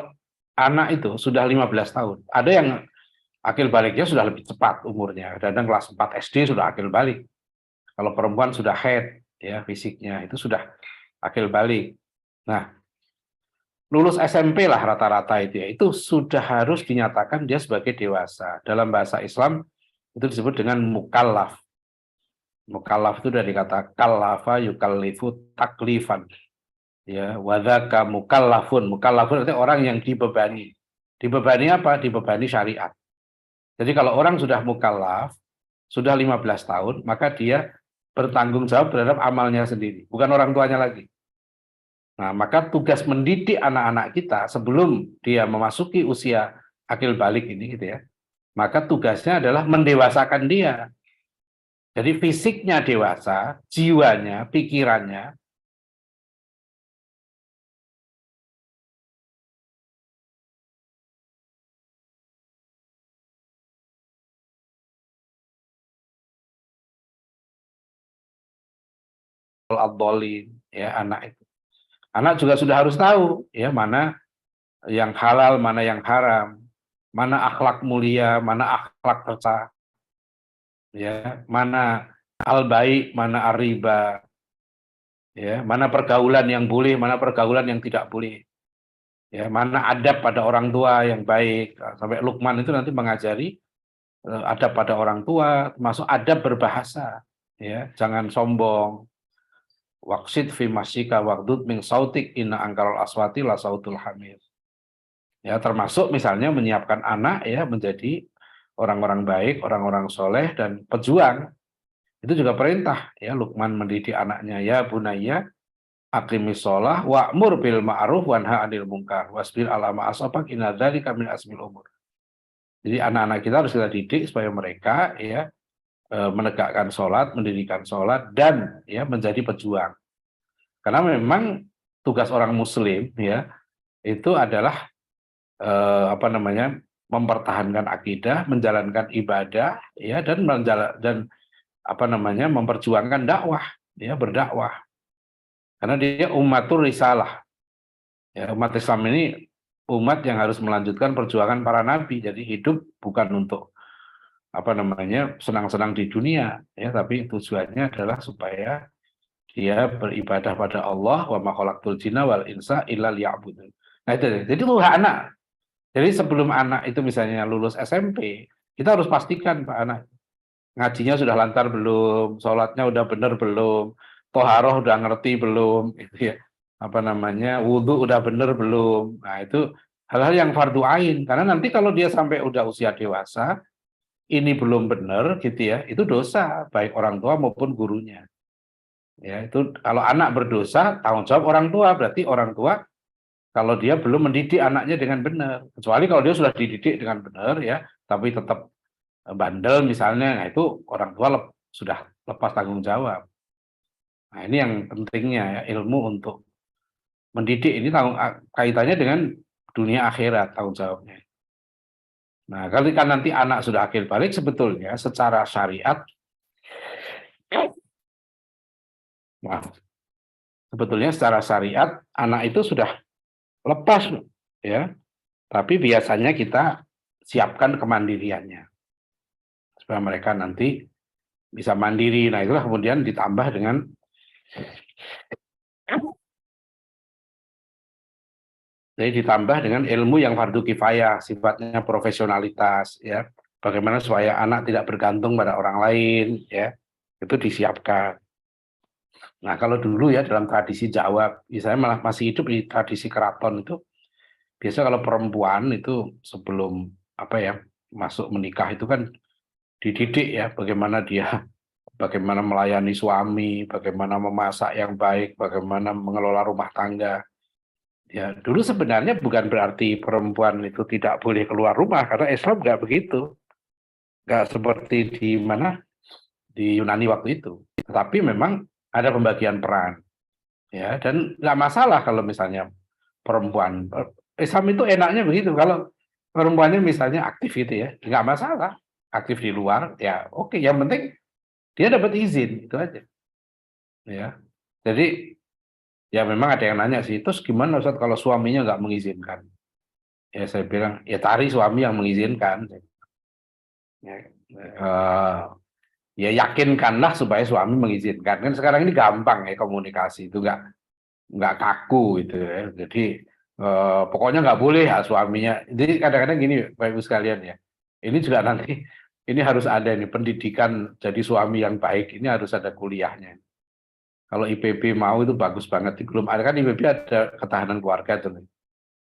anak itu sudah 15 tahun, ada yang akil baliknya sudah lebih cepat umurnya. Kadang kelas 4 SD sudah akil balik. Kalau perempuan sudah head ya fisiknya itu sudah akil balik. Nah, lulus SMP lah rata-rata itu ya, itu sudah harus dinyatakan dia sebagai dewasa. Dalam bahasa Islam itu disebut dengan mukallaf. Mukallaf itu dari kata kallafa yukallifu taklifan. Ya, wadzaka mukallafun. Mukallafun artinya orang yang dibebani. Dibebani apa? Dibebani syariat. Jadi kalau orang sudah mukallaf, sudah 15 tahun, maka dia bertanggung jawab terhadap amalnya sendiri, bukan orang tuanya lagi. Nah, maka tugas mendidik anak-anak kita sebelum dia memasuki usia akil balik ini gitu ya. Maka tugasnya adalah mendewasakan dia. Jadi fisiknya dewasa, jiwanya, pikirannya al-dhalin ya anak itu. Anak juga sudah harus tahu ya mana yang halal, mana yang haram, mana akhlak mulia, mana akhlak tercela, ya, mana al-baik, mana ar-riba, ya, mana pergaulan yang boleh, mana pergaulan yang tidak boleh. Ya, mana adab pada orang tua yang baik. Sampai Luqman itu nanti mengajari adab pada orang tua, termasuk adab berbahasa, ya, jangan sombong. Waqsid fi masyika waqdud min sautik inna angkarul aswati la sautul hamir. Ya, termasuk misalnya menyiapkan anak ya menjadi orang-orang baik, orang-orang soleh dan pejuang. Itu juga perintah ya Luqman mendidik anaknya ya bunayya aqimis shalah wa'mur bil ma'ruf wanha 'anil munkar wasbir 'ala ma asabak inna dzalika min azmil umur. Jadi anak-anak kita harus kita didik supaya mereka ya menegakkan sholat, mendirikan sholat dan ya menjadi pejuang. Karena memang tugas orang muslim ya itu adalah mempertahankan akidah, menjalankan ibadah ya dan memperjuangkan dakwah ya, berdakwah. Karena dia umatur risalah. Ya, umat Islam ini umat yang harus melanjutkan perjuangan para nabi. Jadi hidup bukan untuk senang-senang di dunia ya, tapi tujuannya adalah supaya dia beribadah pada Allah, wa ma khalaqtul jinna wal insa illa liya'budun. Nah itu jadi itu anak. Jadi sebelum anak itu misalnya lulus SMP, kita harus pastikan Pak anak ngajinya sudah lancar belum, sholatnya udah benar belum, toharoh udah ngerti belum, gitu ya. Wudhu udah benar belum. Nah itu hal-hal yang fardu ain. Karena nanti kalau dia sampai udah usia dewasa, ini belum benar gitu ya, itu dosa baik orang tua maupun gurunya. Ya itu kalau anak berdosa, tanggung jawab orang tua. Berarti orang tua kalau dia belum mendidik anaknya dengan benar, kecuali kalau dia sudah dididik dengan benar ya, tapi tetap bandel misalnya, nah itu orang tua sudah lepas tanggung jawab. Nah ini yang pentingnya ya, ilmu untuk mendidik ini kaitannya dengan dunia akhirat tanggung jawabnya. Nah kalau kan nanti anak sudah akil balik, sebetulnya secara syariat, anak itu sudah lepas ya, tapi biasanya kita siapkan kemandiriannya supaya mereka nanti bisa mandiri. Nah itulah kemudian ditambah dengan ilmu yang fardu kifayah, sifatnya profesionalitas ya, bagaimana supaya anak tidak bergantung pada orang lain ya, itu disiapkan. Nah kalau dulu ya dalam tradisi Jawa, misalnya malah masih hidup di tradisi keraton itu, biasa kalau perempuan itu sebelum masuk menikah itu kan dididik ya, bagaimana melayani suami, bagaimana memasak yang baik, bagaimana mengelola rumah tangga. Ya dulu sebenarnya bukan berarti perempuan itu tidak boleh keluar rumah, karena Islam nggak begitu, nggak seperti di Yunani waktu itu. Tetapi memang ada pembagian peran, ya, dan nggak masalah kalau misalnya perempuan. Islam itu enaknya begitu, kalau perempuannya misalnya aktif gitu ya, nggak masalah, aktif di luar, ya oke, yang penting dia dapat izin, itu aja. Ya, jadi ya memang ada yang nanya sih, terus gimana Ustaz kalau suaminya nggak mengizinkan? Ya saya bilang, ya cari suami yang mengizinkan. Ya yakinkanlah supaya suami mengizinkan. Kan sekarang ini gampang ya komunikasi, itu nggak kaku gitu ya. Jadi pokoknya nggak boleh ya suaminya. Jadi kadang-kadang gini Bapak Ibu sekalian ya, ini juga nanti ini harus ada nih pendidikan jadi suami yang baik, ini harus ada kuliahnya. Kalau IPB mau itu bagus banget. Belum ada kan IPB, ada ketahanan keluarga tuh.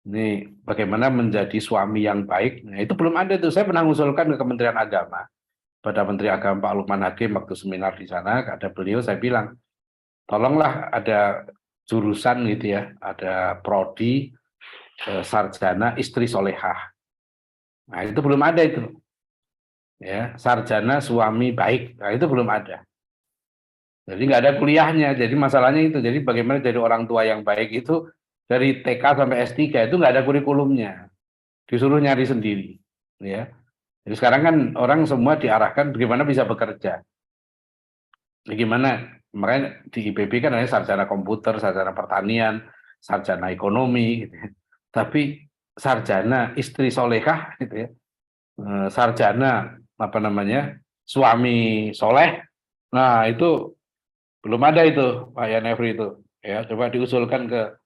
Ini bagaimana menjadi suami yang baik. Nah itu belum ada tuh. Saya pernah mengusulkan ke Kementerian Agama, pada Menteri Agama Pak Lukman Hakim waktu seminar di sana, ada beliau, saya bilang, tolonglah ada jurusan gitu ya, ada prodi sarjana istri solehah. Nah itu belum ada itu. Ya, sarjana suami baik, nah itu belum ada. Jadi nggak ada kuliahnya. Jadi masalahnya itu. Jadi bagaimana jadi orang tua yang baik itu dari TK sampai S3 itu nggak ada kurikulumnya. Disuruh nyari sendiri. Ya. Jadi sekarang kan orang semua diarahkan bagaimana bisa bekerja. Bagaimana, makanya di IPB kan ada sarjana komputer, sarjana pertanian, sarjana ekonomi, gitu ya. Tapi sarjana istri solehah, gitu ya. Sarjana suami soleh, nah itu belum ada itu Pak Yanefri itu. Ya, coba diusulkan ke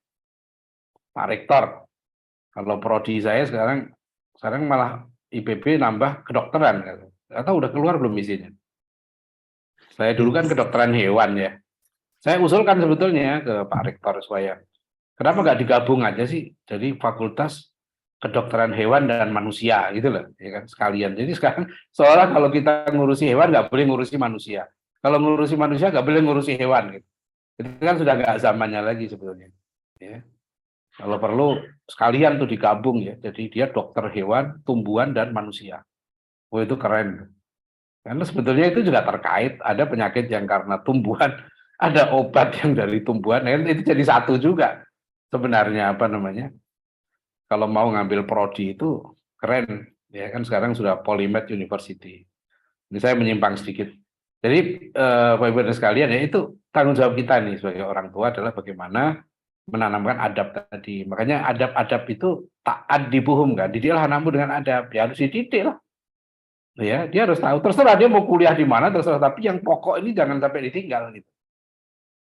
Pak Rektor. Kalau prodi saya sekarang malah IPB nambah kedokteran, atau udah keluar belum izinnya? Saya dulu kan kedokteran hewan ya. Saya usulkan sebetulnya ke Pak Rektor supaya kenapa nggak digabung aja sih, jadi fakultas kedokteran hewan dan manusia gitu loh, ya kan sekalian. Jadi sekarang seolah kalau kita ngurusi hewan nggak boleh ngurusi manusia, kalau ngurusi manusia nggak boleh ngurusi hewan gitu. Itu kan sudah nggak zamannya lagi sebetulnya. Ya. Kalau perlu sekalian tuh digabung ya. Jadi dia dokter hewan, tumbuhan, dan manusia. Oh itu keren. Karena sebetulnya itu juga terkait, ada penyakit yang karena tumbuhan, ada obat yang dari tumbuhan, itu jadi satu juga. sebenarnya apa namanya, kalau mau ngambil prodi itu keren, ya kan sekarang sudah Polymath University. Ini saya menyimpang sedikit. Jadi Bapak Ibu dan sekalian, ya itu tanggung jawab kita nih sebagai orang tua adalah bagaimana menanamkan adab tadi. Makanya adab-adab itu taat dibuhum kan, didiklah anakmu dengan adab, ya harus dididik lah. Ya, dia harus tahu. Terserah dia mau kuliah di mana, terserah. Tapi yang pokok ini jangan sampai ditinggal gitu.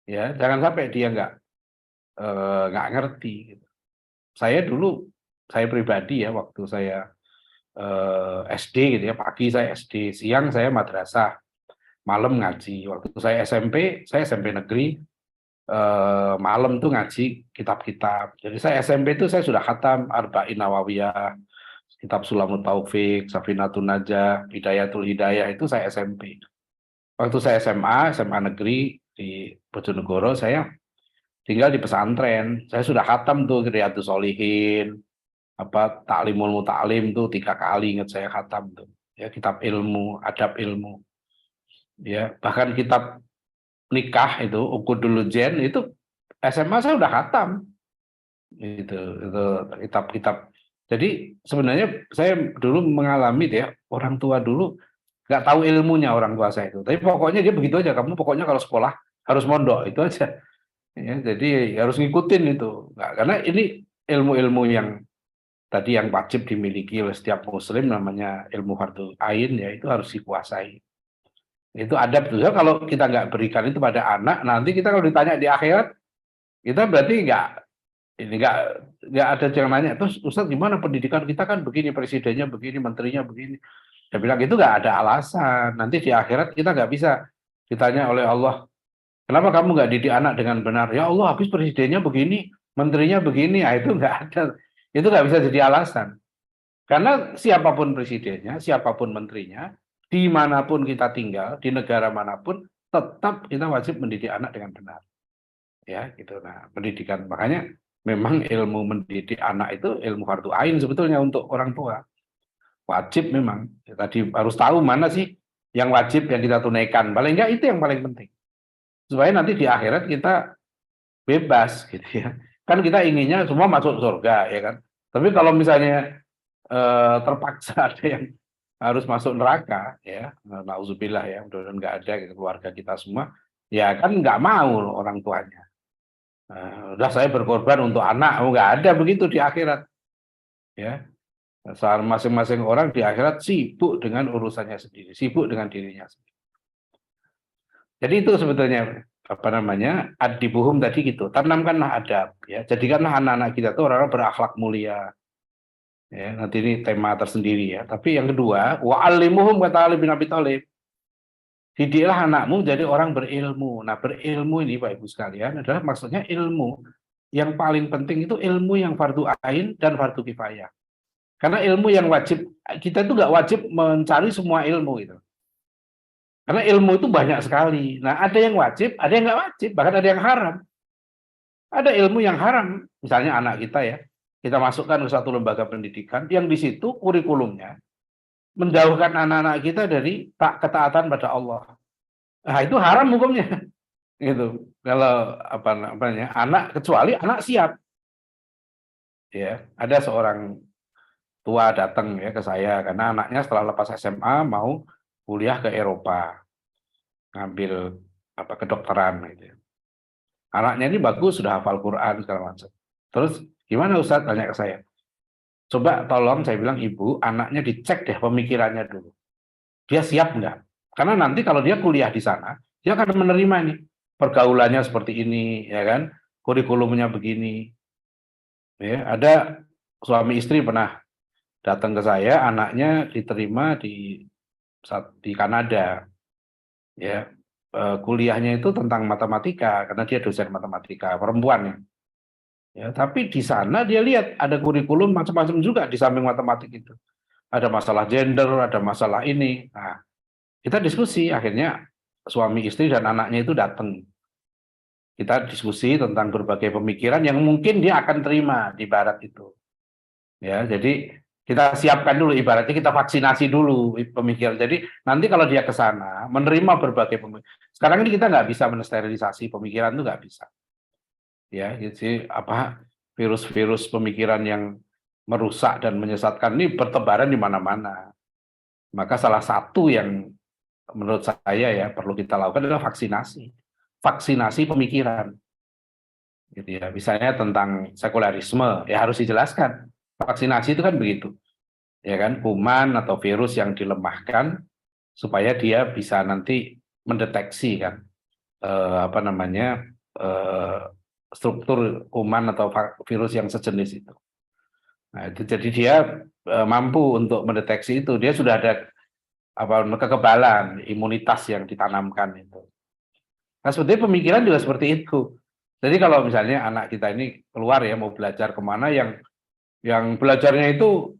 Ya, jangan sampai dia nggak ngerti. Gitu. Saya dulu, saya pribadi ya, waktu saya SD gitu ya, pagi saya SD, siang saya madrasah, malam ngaji. Waktu saya SMP negeri, malam tuh ngaji kitab-kitab. Jadi saya SMP itu saya sudah khatam Arba'in Nawawiyah, kitab Sulamut Taufik, Safinatun Najah, Hidayatul Hidayah, itu saya SMP. Waktu saya SMA negeri di Bojonegoro, saya tinggal di pesantren. Saya sudah khatam tuh Riyadhus Shalihin, Ta'limul Muta'alim tuh 3 kali ingat saya khatam tuh. Ya, kitab ilmu, adab ilmu. Ya, bahkan kitab nikah itu Uqudul Jen itu SMA saya udah khatam. Itu kitab-kitab. Jadi sebenarnya saya dulu mengalami ya, orang tua dulu nggak tahu ilmunya orang tua saya itu. Tapi pokoknya dia begitu aja, kamu pokoknya kalau sekolah harus mondok, itu aja. Ya, jadi harus ngikutin itu. Nggak, karena ini ilmu-ilmu yang tadi yang wajib dimiliki oleh setiap muslim, namanya ilmu fardhu ain, ya itu harus dikuasai. Itu adab tuh. Kalau kita nggak berikan itu pada anak, nanti kita kalau ditanya di akhirat, kita berarti nggak ada yang nanya. Terus Ustadz gimana pendidikan kita kan begini, presidennya begini, menterinya begini. Saya bilang itu nggak ada alasan. Nanti di akhirat kita nggak bisa ditanya oleh Allah, kenapa kamu nggak didik anak dengan benar? Ya Allah, habis presidennya begini, menterinya begini. Nah, itu nggak ada. Itu nggak bisa jadi alasan. Karena siapapun presidennya, siapapun menterinya, dimanapun kita tinggal, di negara manapun, tetap kita wajib mendidik anak dengan benar. Ya, gitu. Nah, pendidikan, makanya memang ilmu mendidik anak itu ilmu fardhu ain sebetulnya untuk orang tua. Wajib memang. Ya, tadi harus tahu mana sih yang wajib yang kita tunaikan. Paling enggak itu yang paling penting. Supaya nanti di akhirat kita bebas gitu ya. Kan kita inginnya semua masuk surga ya kan. Tapi kalau misalnya terpaksa ada yang harus masuk neraka ya, nauzubillah ya, mudah-mudahan nggak ada gitu, keluarga kita semua, ya kan nggak mau orang tuanya. Udah saya berkorban untuk anak, nggak ada begitu di akhirat ya. Saat masing-masing orang di akhirat sibuk dengan urusannya sendiri, sibuk dengan dirinya sendiri. Jadi itu sebetulnya apa namanya, adibuhum tadi gitu, tanamkanlah adab ya, jadikanlah anak-anak kita tuh orang-orang berakhlak mulia. Ya, nanti ini tema tersendiri ya. Tapi yang kedua, wa'allimuhum kata Ali bin Abi Thalib. Didiklah anakmu jadi orang berilmu. Nah, berilmu ini Bapak Ibu sekalian adalah maksudnya ilmu yang paling penting itu ilmu yang fardhu ain dan fardhu kifayah. Karena ilmu yang wajib, kita itu nggak wajib mencari semua ilmu itu. Karena ilmu itu banyak sekali. Nah, ada yang wajib, ada yang nggak wajib, bahkan ada yang haram. Ada ilmu yang haram, misalnya anak kita ya, kita masukkan ke satu lembaga pendidikan yang di situ kurikulumnya menjauhkan anak-anak kita dari ketaatan pada Allah. Nah, itu haram hukumnya. Gitu. Kalau apa namanya, anak, kecuali anak siap. Ya, ada seorang tua datang ya ke saya karena anaknya setelah lepas SMA mau kuliah ke Eropa. Ngambil kedokteran gitu. Anaknya ini bagus, sudah hafal Quran segala macam. Terus gimana Ustadz, tanya ke saya. Coba tolong, saya bilang, ibu, anaknya dicek deh pemikirannya dulu. Dia siap enggak? Karena nanti kalau dia kuliah di sana, dia akan menerima nih pergaulannya seperti ini, ya kan? Kurikulumnya begini. Ya, ada suami istri pernah datang ke saya, anaknya diterima di Kanada. Ya, kuliahnya itu tentang matematika karena dia dosen matematika, perempuan ya. Ya, tapi di sana dia lihat ada kurikulum macam-macam juga di samping matematik itu. Ada masalah gender, ada masalah ini. Nah, kita diskusi, akhirnya suami istri dan anaknya itu datang. Kita diskusi tentang berbagai pemikiran yang mungkin dia akan terima di barat itu. Ya, jadi kita siapkan dulu, ibaratnya kita vaksinasi dulu pemikiran. Jadi nanti kalau dia ke sana menerima berbagai pemikiran. Sekarang ini kita nggak bisa mensterilisasi pemikiran, itu nggak bisa. Ya, jadi virus-virus pemikiran yang merusak dan menyesatkan ini bertebaran di mana-mana. Maka salah satu yang menurut saya ya perlu kita lakukan adalah vaksinasi pemikiran. Gitu ya. Misalnya tentang sekularisme, ya harus dijelaskan. Vaksinasi itu kan begitu. Ya kan, kuman atau virus yang dilemahkan supaya dia bisa nanti mendeteksi kan struktur kuman atau virus yang sejenis itu. Nah, itu jadi dia mampu untuk mendeteksi itu. Dia sudah ada kekebalan, imunitas yang ditanamkan itu. Nah, sebetulnya pemikiran juga seperti itu. Jadi kalau misalnya anak kita ini keluar ya mau belajar kemana yang belajarnya itu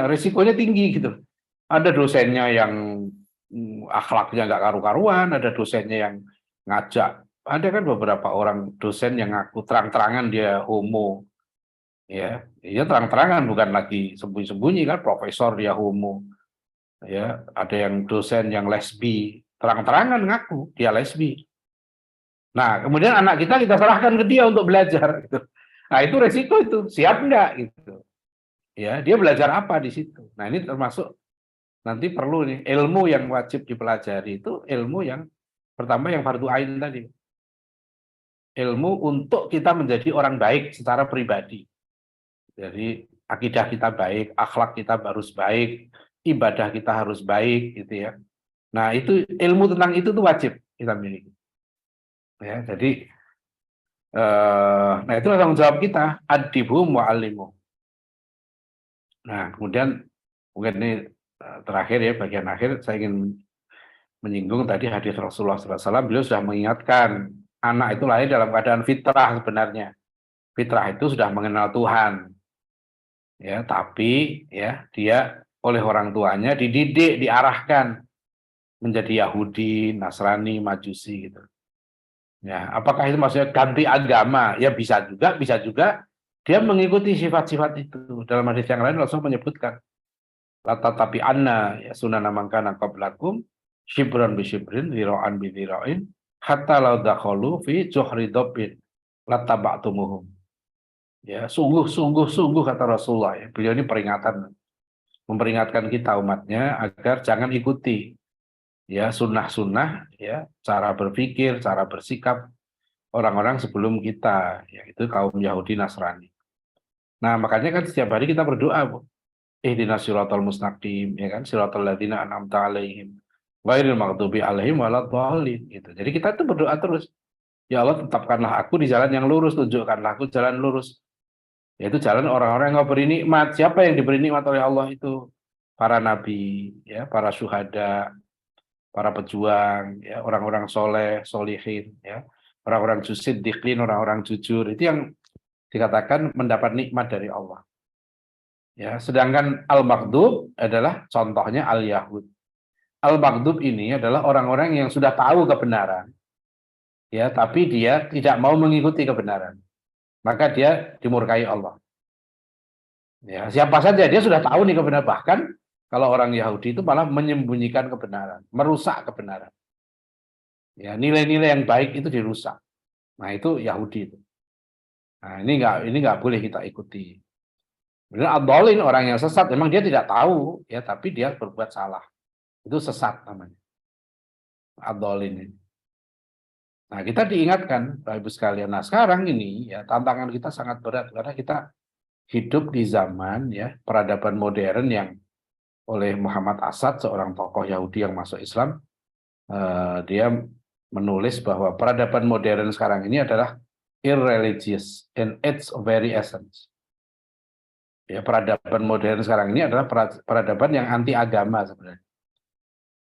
risikonya tinggi gitu. Ada dosennya yang akhlaknya nggak karu-karuan, ada dosennya yang ngajak. Ada kan beberapa orang dosen yang ngaku terang-terangan dia homo. Ya, dia terang-terangan bukan lagi sembunyi-sembunyi kan, profesor dia homo. Ya, ada yang dosen yang lesbi, terang-terangan ngaku dia lesbi. Nah, kemudian anak kita serahkan ke dia untuk belajar gitu. Nah, itu resiko itu, siap enggak gitu. Ya, dia belajar apa di situ. Nah, ini termasuk nanti perlu nih ilmu yang wajib dipelajari itu ilmu yang pertama yang fardu ain tadi. Ilmu untuk kita menjadi orang baik secara pribadi. Jadi akidah kita baik, akhlak kita harus baik, ibadah kita harus baik gitu ya. Nah, itu ilmu tentang itu tuh wajib kita miliki. Ya, jadi nah itu tanggung jawab kita, adibu mu'allimu. Nah, kemudian mungkin ini terakhir ya, bagian akhir saya ingin menyinggung tadi hadis Rasulullah SAW, beliau sudah mengingatkan anak itu lahir dalam keadaan fitrah sebenarnya. Fitrah itu sudah mengenal Tuhan. Ya, tapi ya dia oleh orang tuanya dididik, diarahkan menjadi Yahudi, Nasrani, Majusi gitu. Ya, apakah itu maksudnya ganti agama? Ya bisa juga dia mengikuti sifat-sifat itu. Dalam hadis yang lain Rasul menyebutkan tetapi anna ya sunana mangkana qablakum shibran bi shibrin zira'an bi zira'in hatta law dakhalu fi juhri dabbin lattaba'tumuhum. Ya, sungguh kata Rasulullah ya. Beliau ini memperingatkan kita umatnya agar jangan ikuti ya sunnah-sunnah ya, cara berpikir, cara bersikap orang-orang sebelum kita, yaitu kaum Yahudi Nasrani. Nah, makanya kan setiap hari kita berdoa, Bu. Ihdinas siratal mustaqim, ya kan, siratal ladzina an'amta 'alaihim ghairil maghdubi 'alaihim waladdallin gitu. Jadi kita tuh berdoa terus. Ya Allah, tetapkanlah aku di jalan yang lurus, tunjukkanlah aku jalan lurus. Yaitu jalan orang-orang yang beri nikmat. Siapa yang diberi nikmat oleh Allah itu? Para nabi, ya, para syuhada, para pejuang, ya, orang-orang soleh, solihin, ya, orang-orang siddiqin, orang-orang jujur. Itu yang dikatakan mendapat nikmat dari Allah. Ya, sedangkan al-maghdub adalah contohnya al-Yahud. Al-maghdub ini adalah orang-orang yang sudah tahu kebenaran, ya, tapi dia tidak mau mengikuti kebenaran. Maka dia dimurkai Allah. Ya, siapa saja dia sudah tahu nih kebenaran, bahkan kalau orang Yahudi itu malah menyembunyikan kebenaran, merusak kebenaran. Ya, nilai-nilai yang baik itu dirusak. Nah, itu Yahudi itu. Nah, ini nggak boleh kita ikuti. Benar, ad-dhalin orang yang sesat memang dia tidak tahu ya, tapi dia berbuat salah. Itu sesat namanya. Ad-dhalin ini. Nah, kita diingatkan Bapak Ibu sekalian. Nah, sekarang ini ya tantangan kita sangat berat karena kita hidup di zaman ya peradaban modern yang oleh Muhammad Asad, seorang tokoh Yahudi yang masuk Islam, dia menulis bahwa peradaban modern sekarang ini adalah irreligious in its very essence. Ya, peradaban modern sekarang ini adalah peradaban yang anti agama sebenarnya.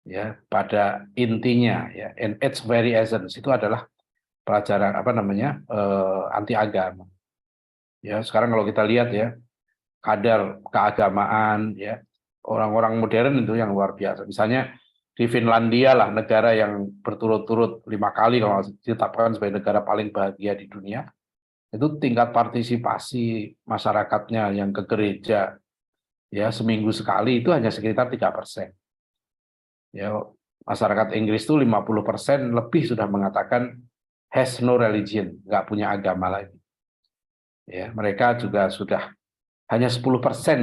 Ya, pada intinya ya, in its very essence itu adalah pelajaran anti agama. Ya, sekarang kalau kita lihat ya, kadar keagamaan ya, orang-orang modern itu yang luar biasa. Misalnya di Finlandia lah, negara yang berturut-turut 5 kali kalau ditetapkan sebagai negara paling bahagia di dunia. Itu tingkat partisipasi masyarakatnya yang ke gereja ya seminggu sekali itu hanya sekitar 3%. Ya, masyarakat Inggris itu 50% lebih sudah mengatakan has no religion, nggak punya agama lagi. Ya, mereka juga sudah hanya 10%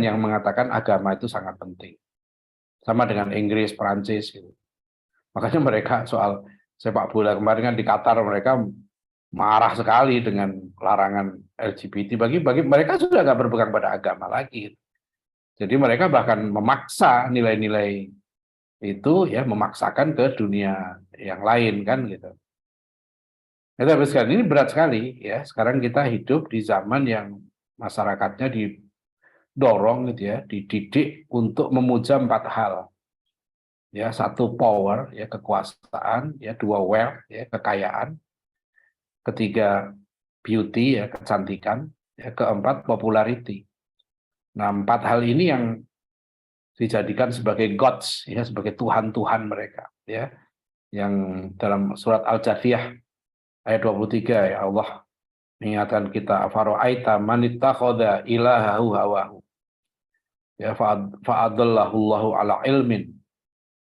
yang mengatakan agama itu sangat penting. Sama dengan Inggris, Perancis gitu. Makanya mereka soal sepak bola kemarin kan di Qatar mereka marah sekali dengan larangan LGBT. Bagi mereka sudah nggak berpegang pada agama lagi. Jadi mereka bahkan memaksa nilai-nilai itu ya memaksakan ke dunia yang lain kan gitu. Nah, tapi sekarang ini berat sekali ya. Sekarang kita hidup di zaman yang masyarakatnya didorong gitu ya, dididik untuk memuja 4 hal. Ya, 1 power ya kekuasaan, ya 2 wealth ya kekayaan, 3 beauty ya kecantikan, ya 4 popularity. Nah, 4 hal ini yang dijadikan sebagai gods ya sebagai tuhan-tuhan mereka ya. Yang dalam surat Al-Jathiyah ayat 23 ya Allah mengingatkan kita afara'aita man ittakhadha ilahahu hawahu ya fa'adallahu Allahu ala ilmin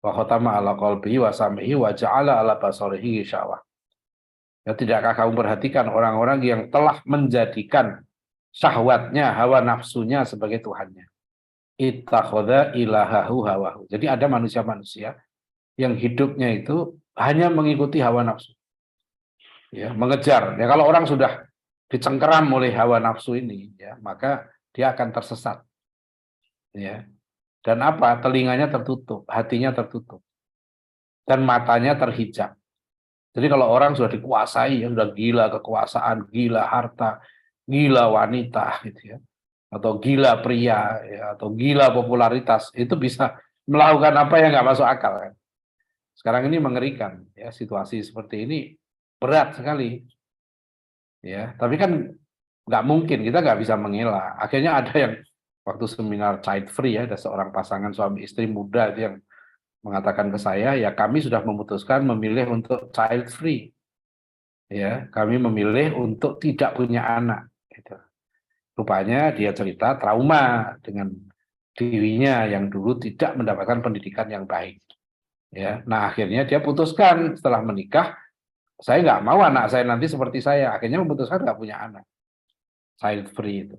wa khatama ala qalbihi wa sam'ihi wa ja'ala ala basarihi syawah. Ya, tidakkah kamu perhatikan orang-orang yang telah menjadikan syahwatnya, hawa nafsunya sebagai tuhannya. Ittakhadha ilahahu hawahu. Jadi ada manusia-manusia yang hidupnya itu hanya mengikuti hawa nafsu. Ya, mengejar. Ya, kalau orang sudah dicengkeram oleh hawa nafsu ini, ya, maka dia akan tersesat. Ya. Dan apa? Telinganya tertutup, hatinya tertutup, dan matanya terhijab. Jadi kalau orang sudah dikuasai, ya, sudah gila kekuasaan, gila harta, gila wanita, gitu ya, atau gila pria, ya, atau gila popularitas, itu bisa melakukan apa yang nggak masuk akal. Kan? Sekarang ini mengerikan, ya, situasi seperti ini berat sekali. Ya, tapi kan nggak mungkin, kita nggak bisa mengelak. Akhirnya ada yang waktu seminar child free ya, ada seorang pasangan suami istri muda itu yang mengatakan ke saya, ya kami sudah memutuskan memilih untuk child free. Ya, kami memilih untuk tidak punya anak. Gitu. Rupanya dia cerita trauma dengan dirinya yang dulu tidak mendapatkan pendidikan yang baik. Ya, nah akhirnya dia putuskan setelah menikah, saya nggak mau anak saya nanti seperti saya. Akhirnya memutuskan nggak punya anak. Child free itu.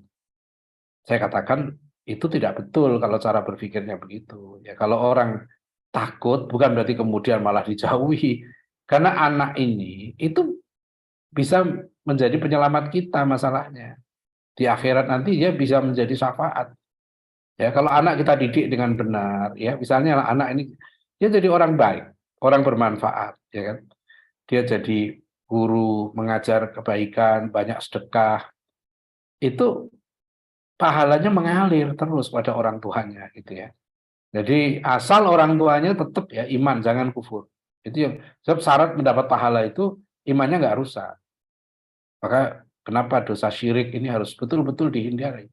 Saya katakan itu tidak betul kalau cara berpikirnya begitu. Ya, kalau orang takut bukan berarti kemudian malah dijauhi. Karena anak ini itu bisa menjadi penyelamat kita masalahnya. Di akhirat nanti dia bisa menjadi syafaat. Ya, kalau anak kita didik dengan benar, ya misalnya anak ini dia jadi orang baik, orang bermanfaat, ya kan? Dia jadi guru, mengajar kebaikan, banyak sedekah. Itu pahalanya mengalir terus pada orang tuanya gitu ya. Jadi asal orang tuanya tetap ya iman, jangan kufur. Itu yang sebab syarat mendapat pahala itu imannya nggak rusak. Maka kenapa dosa syirik ini harus betul-betul dihindari.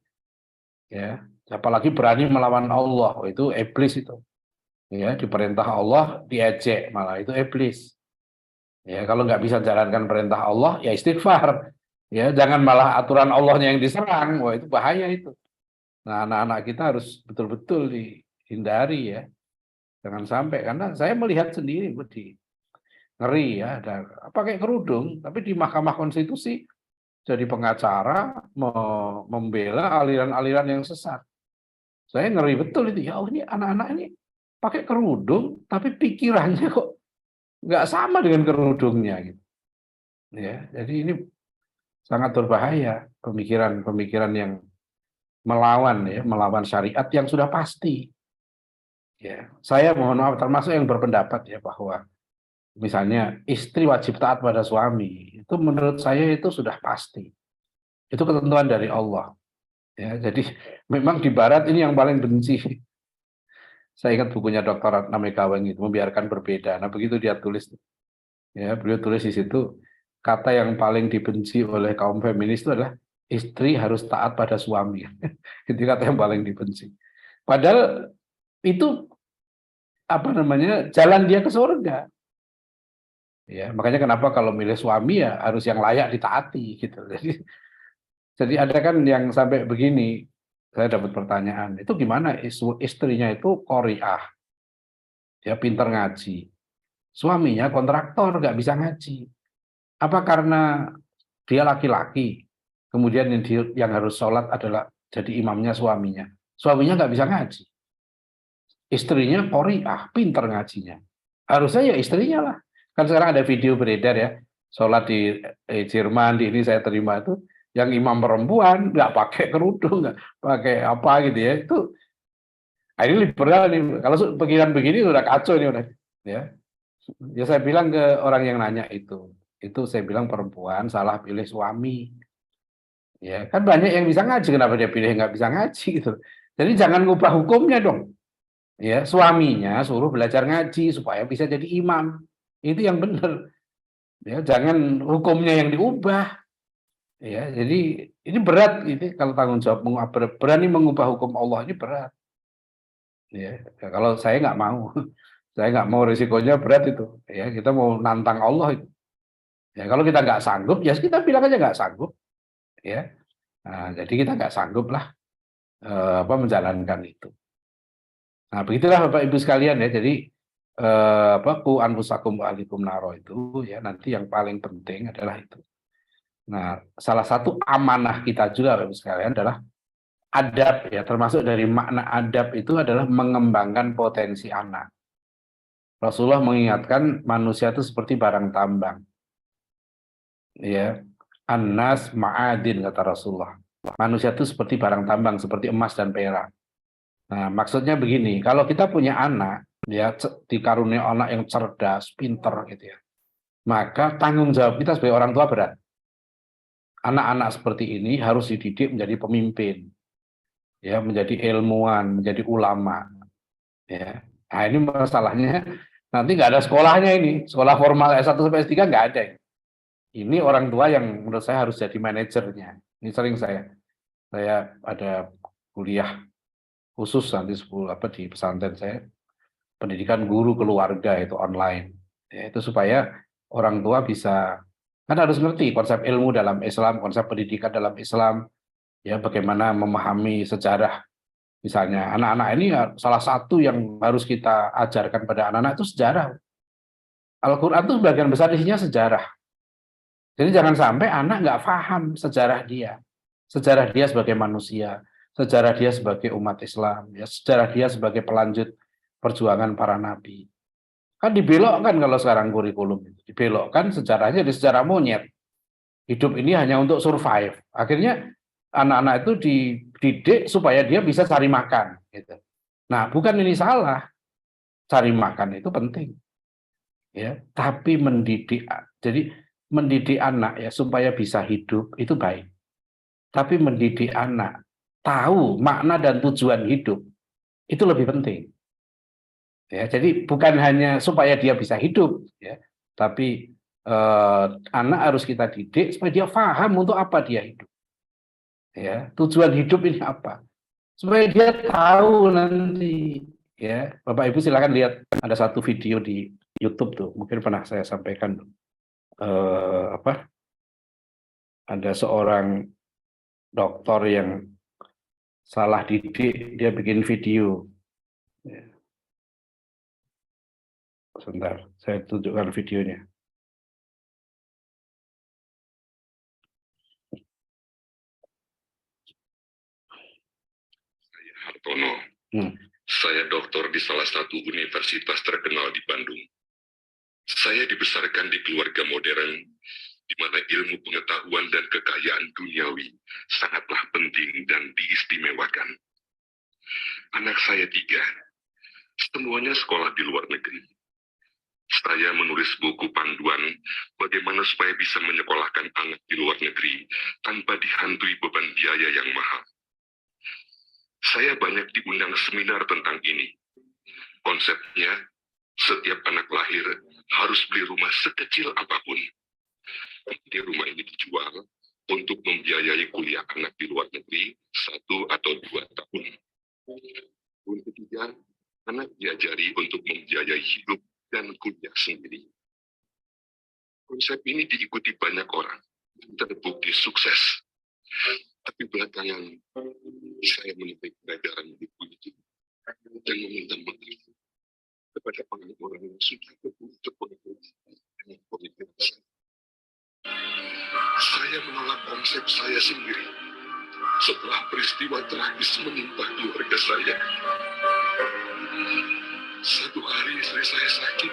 Ya, apalagi berani melawan Allah, oh, itu iblis itu. Ya, diperintah Allah diejek malah itu iblis. Ya, kalau nggak bisa jalankan perintah Allah ya istighfar. Ya, jangan malah aturan Allahnya yang diserang. Wah, itu bahaya itu. Nah, anak-anak kita harus betul-betul dihindari ya. Jangan sampai karena saya melihat sendiri di ngeri ya, ada pakai kerudung tapi di Mahkamah Konstitusi jadi pengacara membela aliran-aliran yang sesat. Saya ngeri betul itu. Ya, oh ini anak-anak ini pakai kerudung tapi pikirannya kok nggak sama dengan kerudungnya gitu. Ya, jadi ini sangat berbahaya pemikiran-pemikiran yang melawan syariat yang sudah pasti. Ya, saya mohon maaf termasuk yang berpendapat ya bahwa misalnya istri wajib taat pada suami itu menurut saya itu sudah pasti. Itu ketentuan dari Allah. Ya, jadi memang di Barat ini yang paling benci. Saya ingat bukunya Dr. Ratna Megaweng itu membiarkan berbeda. Nah begitu dia tulis, ya beliau tulis di situ kata yang paling dibenci oleh kaum feminis itu adalah istri harus taat pada suami. Itu kata yang paling dibenci. Padahal itu apa namanya jalan dia ke surga. Ya makanya kenapa kalau milih suami ya harus yang layak ditaati gitu. Jadi ada kan yang sampai begini. Saya dapat pertanyaan, itu gimana istrinya itu qoriah, ya pinter ngaji. Suaminya kontraktor, nggak bisa ngaji. Apa karena dia laki-laki? Kemudian yang harus sholat adalah jadi imamnya suaminya. Suaminya nggak bisa ngaji. Istrinya qori'ah, pinter ngajinya. Harusnya ya istrinya lah. Kan sekarang ada video beredar ya, sholat di Jerman, di ini saya terima itu, yang imam perempuan, nggak pakai kerudung, nggak pakai apa gitu ya. Itu ini liberal nih. Kalau pikiran begini udah kacau ini udah. Ya saya bilang ke orang yang nanya itu saya bilang perempuan salah pilih suami. Ya kan banyak yang bisa ngaji, kenapa dia pilih nggak bisa ngaji gitu. Jadi jangan ngubah hukumnya dong. Ya suaminya suruh belajar ngaji supaya bisa jadi imam. Itu yang benar. Ya jangan hukumnya yang diubah. Ya jadi ini berat ini kalau tanggung jawab berani mengubah hukum Allah ini berat. Ya kalau saya nggak mau. Saya nggak mau risikonya berat itu. Ya kita mau nantang Allah itu. Ya kalau kita nggak sanggup, ya kita bilang aja nggak sanggup. Ya, nah, jadi kita nggak sanggup lah menjalankan itu. Nah begitulah Bapak Ibu sekalian ya. Jadi ku anfusakum wa ahlikum naro itu ya nanti yang paling penting adalah itu. Nah salah satu amanah kita juga Bapak Ibu sekalian adalah adab ya, termasuk dari makna adab itu adalah mengembangkan potensi anak. Rasulullah mengingatkan manusia itu seperti barang tambang. Ya, An-nas ma'adin kata Rasulullah. Manusia itu seperti barang tambang, seperti emas dan perak. Nah, maksudnya begini, kalau kita punya anak, ya dikaruniai anak yang cerdas, pinter gitu ya, maka tanggung jawab kita sebagai orang tua berat. Anak-anak seperti ini harus dididik menjadi pemimpin, ya, menjadi ilmuwan, menjadi ulama. Ya. Nah, ini masalahnya nanti nggak ada sekolahnya ini, sekolah formal S1 sampai S3 nggak ada. Ini orang tua yang menurut saya harus jadi manajernya. Ini sering saya ada kuliah khusus nanti di pesantren saya, pendidikan guru keluarga itu online. Ya, itu supaya orang tua bisa kan harus ngerti konsep ilmu dalam Islam, konsep pendidikan dalam Islam, ya bagaimana memahami sejarah. Misalnya anak-anak ini salah satu yang harus kita ajarkan pada anak-anak itu sejarah. Al-Quran itu sebagian besar isinya sejarah. Jadi jangan sampai anak nggak paham sejarah dia sebagai manusia, sejarah dia sebagai umat Islam, ya sejarah dia sebagai pelanjut perjuangan para nabi. Kan dibelokkan kalau sekarang kurikulum itu, dibelokkan sejarahnya di sejarah monyet. Hidup ini hanya untuk survive. Akhirnya anak-anak itu dididik supaya dia bisa cari makan. Gitu. Nah, bukan ini salah. Cari makan itu penting. Ya, tapi mendidik anak ya supaya bisa hidup itu baik. Tapi mendidik anak tahu makna dan tujuan hidup itu lebih penting. Ya, jadi bukan hanya supaya dia bisa hidup, ya, tapi anak harus kita didik supaya dia paham untuk apa dia hidup. Ya, tujuan hidup ini apa? Supaya dia tahu nanti. Ya, Bapak Ibu silakan lihat ada satu video di YouTube tuh, mungkin pernah saya sampaikan. Ada seorang dokter yang salah didik, dia bikin video. Ya. Sebentar, saya tunjukkan videonya. Saya Hartono. Saya dokter di salah satu universitas terkenal di Bandung. Saya dibesarkan di keluarga modern, di mana ilmu pengetahuan dan kekayaan duniawi sangatlah penting dan diistimewakan. Anak saya 3, semuanya sekolah di luar negeri. Saya menulis buku panduan bagaimana supaya bisa menyekolahkan anak di luar negeri tanpa dihantui beban biaya yang mahal. Saya banyak diundang seminar tentang ini. Konsepnya, setiap anak lahir harus beli rumah sekecil apapun. Nanti rumah ini dijual untuk membiayai kuliah anak di luar negeri 1 atau 2 tahun. Tahun ketiga, anak diajari untuk membiayai hidup dan kuliah sendiri. Konsep ini diikuti banyak orang dan terbukti sukses. Tapi belakangan, saya menemukan peredaran buku itu dan meminta maaf kepada orang-orang yang sudah berusaha dengan pemikiran saya. Saya menolak konsep konsep saya sendiri setelah peristiwa tragis menimpa keluarga saya. Satu hari istri saya sakit.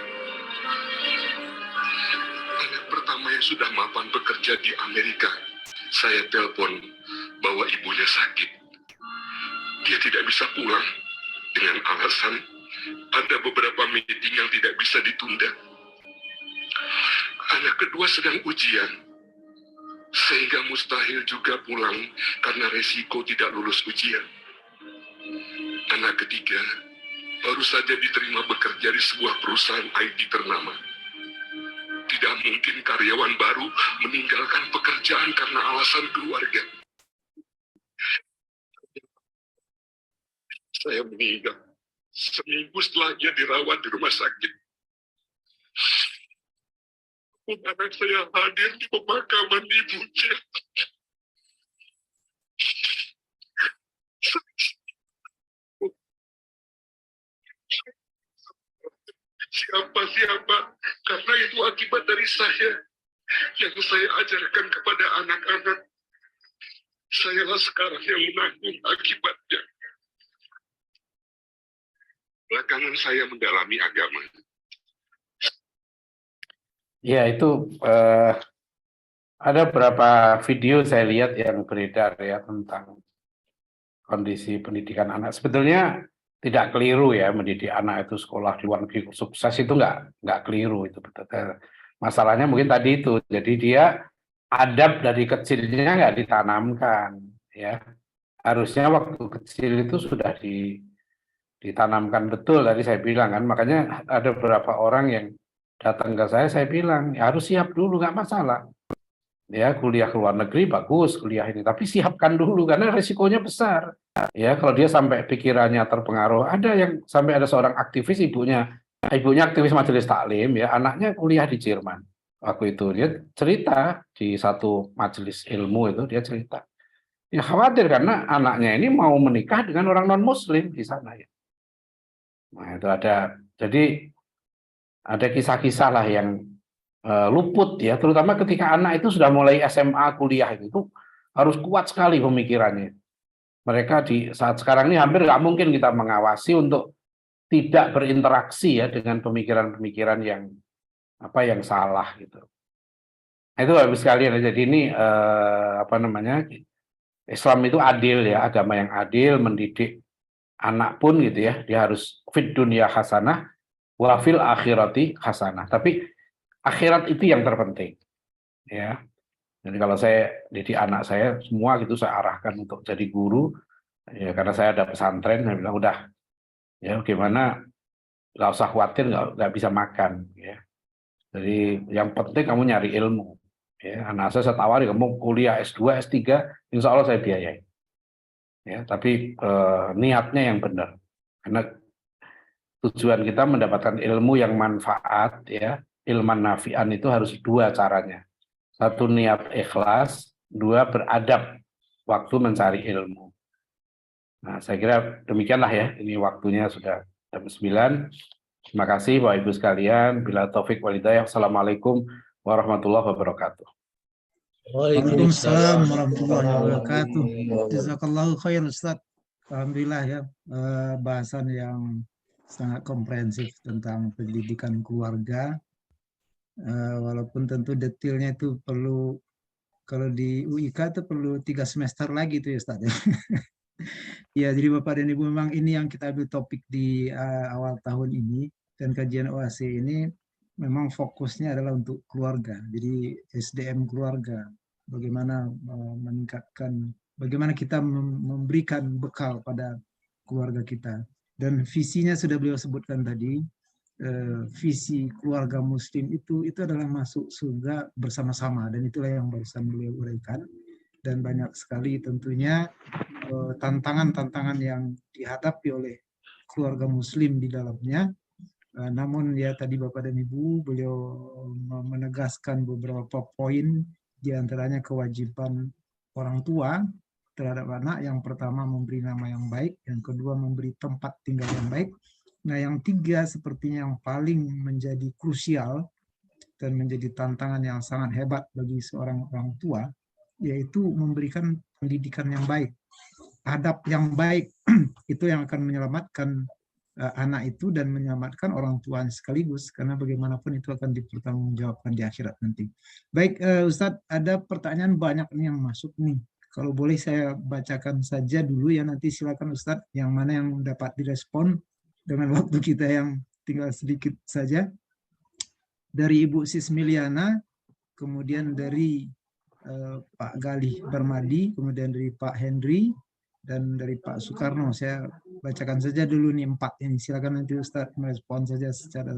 Anak pertama yang sudah mapan bekerja di Amerika, saya telepon bahwa ibunya sakit. Dia tidak bisa pulang dengan alasan ada beberapa meeting yang tidak bisa ditunda. Anak kedua sedang ujian, sehingga mustahil juga pulang karena resiko tidak lulus ujian. Anak ketiga baru saja diterima bekerja di sebuah perusahaan IT ternama. Tidak mungkin karyawan baru meninggalkan pekerjaan karena alasan keluarga. Saya meninggal seminggu setelah dia dirawat di rumah sakit. Anak saya hadir di pemakaman ibunya. Siapa, karena itu akibat dari saya yang saya ajarkan kepada anak-anak. Sayalah sekarang yang menanggung akibatnya. Belakangan saya mendalami agama. Ya, itu ada beberapa video saya lihat yang beredar ya tentang kondisi pendidikan anak. Sebetulnya tidak keliru ya mendidik anak itu sekolah di luar negeri sukses itu nggak keliru itu betul. Masalahnya mungkin tadi itu, jadi dia adab dari kecilnya nggak ditanamkan ya. Harusnya waktu kecil itu sudah ditanamkan betul, tadi saya bilang kan. Makanya ada beberapa orang yang datang ke saya bilang ya harus siap dulu, nggak masalah. Ya, kuliah ke luar negeri bagus, kuliah ini, tapi siapkan dulu karena risikonya besar. Ya, kalau dia sampai pikirannya terpengaruh, ada yang sampai ada seorang aktivis, ibunya aktivis majelis taklim ya, anaknya kuliah di Jerman. Waktu itu dia cerita di satu majelis ilmu itu, dia cerita. Ya khawatir karena anaknya ini mau menikah dengan orang non muslim di sana ya. Nah, itu ada, jadi ada kisah-kisah lah yang luput ya, terutama ketika anak itu sudah mulai SMA, kuliah itu harus kuat sekali pemikirannya. Mereka di saat sekarang ini hampir nggak mungkin kita mengawasi untuk tidak berinteraksi ya dengan pemikiran-pemikiran yang salah gitu. Nah, itu habis sekalian. Jadi ini Islam itu adil ya, agama yang adil, mendidik anak pun gitu ya, dia harus fid dunya hasanah wa fil akhirati hasanah. Tapi akhirat itu yang terpenting, ya. Jadi kalau saya didik anak saya semua gitu saya arahkan untuk jadi guru, ya karena saya ada pesantren, saya bilang udah, ya gimana, nggak usah khawatir nggak bisa makan, ya. Jadi yang penting kamu nyari ilmu, ya. Anak saya tawari kamu kuliah S2, S3, insya Allah saya biayai, ya. Tapi niatnya yang benar, karena tujuan kita mendapatkan ilmu yang manfaat, ya. Ilman nafi'an itu harus dua caranya. Satu niat ikhlas, dua beradab waktu mencari ilmu. Nah, saya kira demikianlah ya. Ini waktunya sudah jam 9. Terima kasih Bapak Ibu sekalian. Bila taufik walhidayah. Assalamualaikum warahmatullahi wabarakatuh. Waalaikumsalam warahmatullahi wabarakatuh. Jazakallahu khair Ustaz. Alhamdulillah ya, bahasan yang sangat komprehensif tentang pendidikan keluarga. Walaupun tentu detailnya itu perlu, kalau di UIK itu perlu 3 semester lagi itu ya Ustaz. Ya, jadi Bapak dan Ibu memang ini yang kita ambil topik di awal tahun ini, dan kajian OAC ini memang fokusnya adalah untuk keluarga. Jadi SDM keluarga, bagaimana meningkatkan, bagaimana kita memberikan bekal pada keluarga kita. Dan visinya sudah beliau sebutkan tadi. Visi keluarga muslim itu adalah masuk surga bersama-sama, dan itulah yang barusan beliau uraikan. Dan banyak sekali tentunya tantangan-tantangan yang dihadapi oleh keluarga muslim di dalamnya. Namun ya tadi Bapak dan Ibu beliau menegaskan beberapa poin, diantaranya kewajiban orang tua terhadap anak. Yang pertama memberi nama yang baik, yang kedua memberi tempat tinggal yang baik. Nah, yang tiga sepertinya yang paling menjadi krusial dan menjadi tantangan yang sangat hebat bagi seorang orang tua, yaitu memberikan pendidikan yang baik, adab yang baik. Itu yang akan menyelamatkan anak itu dan menyelamatkan orang tua sekaligus, karena bagaimanapun itu akan dipertanggungjawabkan di akhirat nanti. Baik, Ustadz, ada pertanyaan banyak nih yang masuk nih. Kalau boleh saya bacakan saja dulu ya, nanti silakan Ustadz yang mana yang dapat direspon dengan waktu kita yang tinggal sedikit saja. Dari Ibu Sismiliana, kemudian dari Pak Galih Barmadi, kemudian dari Pak Henry, dan dari Pak Soekarno. Saya bacakan saja dulu nih 4 ini. Silakan nanti Ustadz merespon saja secara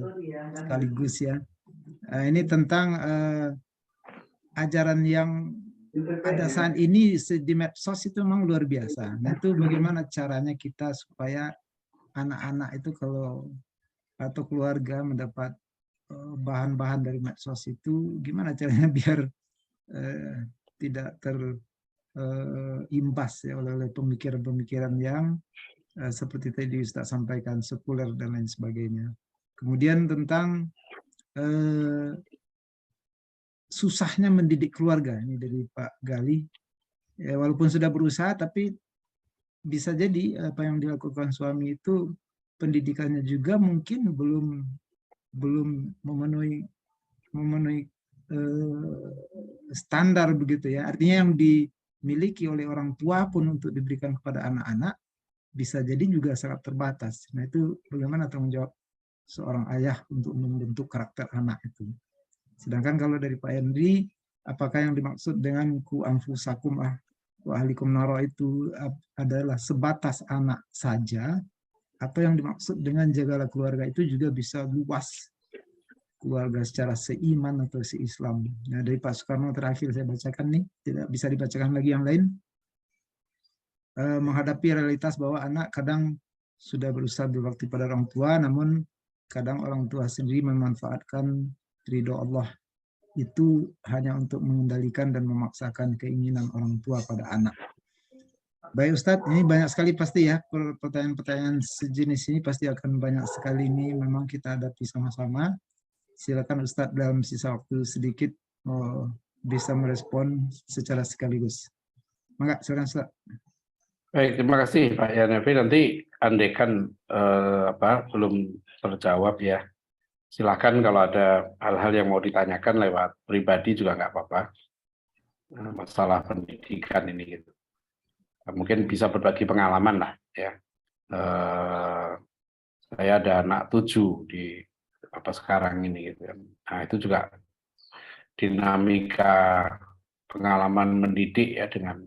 sekaligus ya. Ini tentang ajaran yang ada saat ini di medsos itu memang luar biasa. Nah, itu bagaimana caranya kita supaya anak-anak itu atau keluarga mendapat bahan-bahan dari medsos itu, gimana caranya biar tidak terimbas ya oleh pemikiran-pemikiran yang seperti tadi Ustaz sampaikan, sekuler dan lain sebagainya. Kemudian tentang susahnya mendidik keluarga, ini dari Pak Gali. Ya, walaupun sudah berusaha, tapi bisa jadi apa yang dilakukan suami itu pendidikannya juga mungkin belum memenuhi standar begitu ya. Artinya yang dimiliki oleh orang tua pun untuk diberikan kepada anak-anak bisa jadi juga sangat terbatas. Nah, itu bagaimana tanggung jawab seorang ayah untuk membentuk karakter anak itu. Sedangkan kalau dari Pak Henry, apakah yang dimaksud dengan ku anfusakum wa ahlikum naro itu adalah sebatas anak saja, atau yang dimaksud dengan jagalah keluarga itu juga bisa luas, keluarga secara seiman atau seislam. Nah, dari Pak Soekarno terakhir saya bacakan nih, tidak bisa dibacakan lagi yang lain. Menghadapi realitas bahwa anak kadang sudah berusaha berbakti pada orang tua, namun kadang orang tua sendiri memanfaatkan ridho Allah itu hanya untuk mengendalikan dan memaksakan keinginan orang tua pada anak. Baik Ustadz, ini banyak sekali pasti ya pertanyaan-pertanyaan sejenis ini pasti akan banyak sekali, ini memang kita hadapi sama-sama. Silakan Ustadz dalam sisa waktu sedikit bisa merespon secara sekaligus. Maka silakan Ustadz. Baik, terima kasih Pak Yanevi. Nanti andaikan belum terjawab ya, silakan kalau ada hal-hal yang mau ditanyakan lewat pribadi juga nggak apa-apa. Masalah pendidikan ini gitu. Mungkin bisa berbagi pengalaman lah ya. Saya ada anak 7 di sekarang ini gitu. Nah, itu juga dinamika pengalaman mendidik ya dengan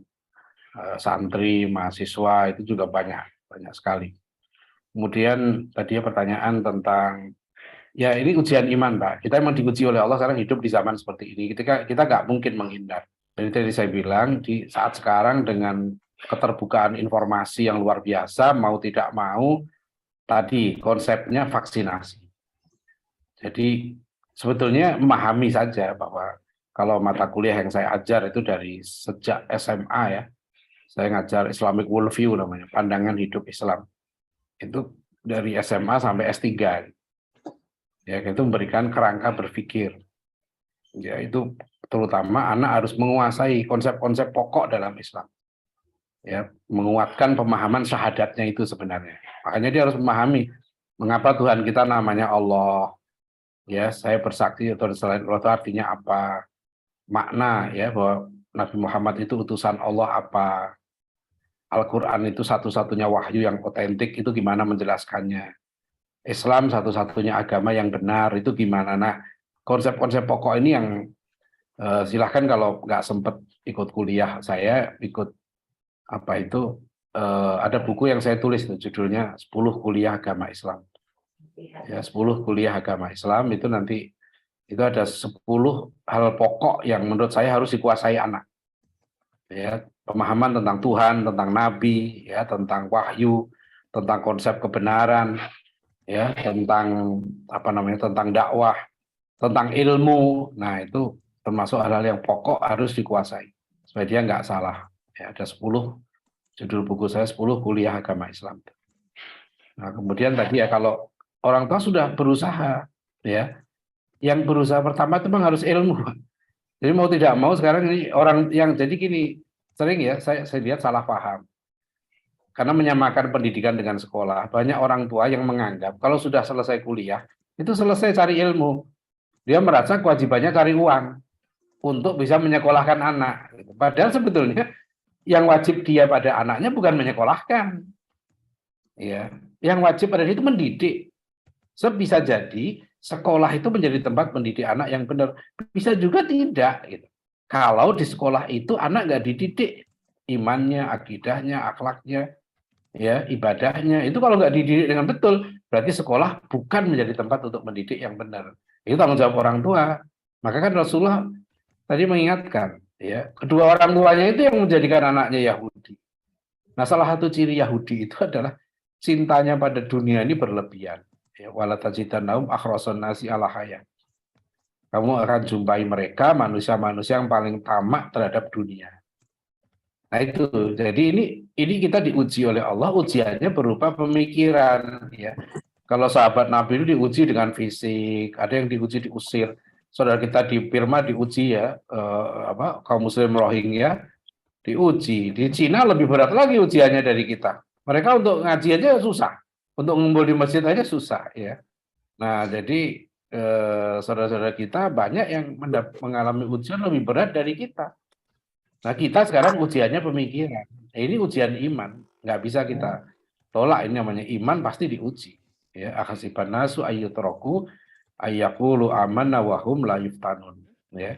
santri, mahasiswa itu juga banyak sekali. Kemudian tadi pertanyaan tentang ya ini ujian iman, Pak. Kita memang diuji oleh Allah sekarang hidup di zaman seperti ini. Kita nggak mungkin menghindar. Jadi tadi saya bilang di saat sekarang dengan keterbukaan informasi yang luar biasa, mau tidak mau tadi konsepnya vaksinasi. Jadi sebetulnya memahami saja bahwa kalau mata kuliah yang saya ajar itu dari sejak SMA ya, saya ngajar Islamic Worldview namanya, pandangan hidup Islam. Itu dari SMA sampai S3. Ya, itu memberikan kerangka berpikir. Ya, itu terutama anak harus menguasai konsep-konsep pokok dalam Islam. Ya, menguatkan pemahaman syahadatnya itu sebenarnya. Makanya dia harus memahami mengapa Tuhan kita namanya Allah. Ya, saya bersaksi atau selain Allah itu artinya apa? Makna ya bahwa Nabi Muhammad itu utusan Allah apa? Al-Quran itu satu-satunya wahyu yang otentik, itu gimana menjelaskannya? Islam satu-satunya agama yang benar, itu gimana? Nah, konsep-konsep pokok ini yang silahkan kalau nggak sempat ikut kuliah, saya ikut ada buku yang saya tulis, judulnya 10 Kuliah Agama Islam. Ya, 10 Kuliah Agama Islam itu nanti itu ada 10 hal pokok yang menurut saya harus dikuasai anak. Ya, pemahaman tentang Tuhan, tentang Nabi, ya, tentang wahyu, tentang konsep kebenaran, ya, tentang tentang dakwah, tentang ilmu. Nah, itu termasuk hal-hal yang pokok harus dikuasai supaya dia nggak salah. Ya, ada 10 judul buku saya 10 Kuliah Agama Islam. Nah, kemudian tadi ya kalau orang tua sudah berusaha, ya, yang berusaha pertama itu memang harus ilmu. Jadi mau tidak mau sekarang ini orang yang jadi gini, sering ya saya lihat salah paham. Karena menyamakan pendidikan dengan sekolah, banyak orang tua yang menganggap kalau sudah selesai kuliah, itu selesai cari ilmu. Dia merasa kewajibannya cari uang untuk bisa menyekolahkan anak. Padahal sebetulnya yang wajib dia pada anaknya bukan menyekolahkan. Ya, yang wajib pada dia itu mendidik. Bisa jadi sekolah itu menjadi tempat mendidik anak yang benar. Bisa juga tidak. Gitu. Kalau di sekolah itu anak nggak dididik imannya, akidahnya, akhlaknya, ya ibadahnya. Itu kalau nggak dididik dengan betul, berarti sekolah bukan menjadi tempat untuk mendidik yang benar. Itu tanggung jawab orang tua. Maka kan Rasulullah tadi mengingatkan, ya kedua orang tuanya itu yang menjadikan anaknya Yahudi. Nah, salah satu ciri Yahudi itu adalah cintanya pada dunia ini berlebihan. Ya, wala tajidannahum akhrasan nasi ala haya. Kamu akan jumpai mereka manusia-manusia yang paling tamak terhadap dunia. Nah itu, jadi ini kita diuji oleh Allah, ujiannya berupa pemikiran. Ya, kalau sahabat Nabi itu diuji dengan fisik, ada yang diuji diusir. Saudara kita di Burma diuji ya, kaum Muslim Rohingya diuji. Di Cina lebih berat lagi ujiannya dari kita. Mereka untuk ngaji aja susah, untuk ngumpul di masjid aja susah ya. Nah jadi saudara-saudara kita banyak yang mengalami ujian lebih berat dari kita. Nah kita sekarang ujiannya pemikiran. Ini ujian iman, nggak bisa kita tolak. Ini namanya iman pasti diuji. Ya, akhasiban nasu ayyutraku ayyaqulu amanna wa hum la yuftanun. Ya,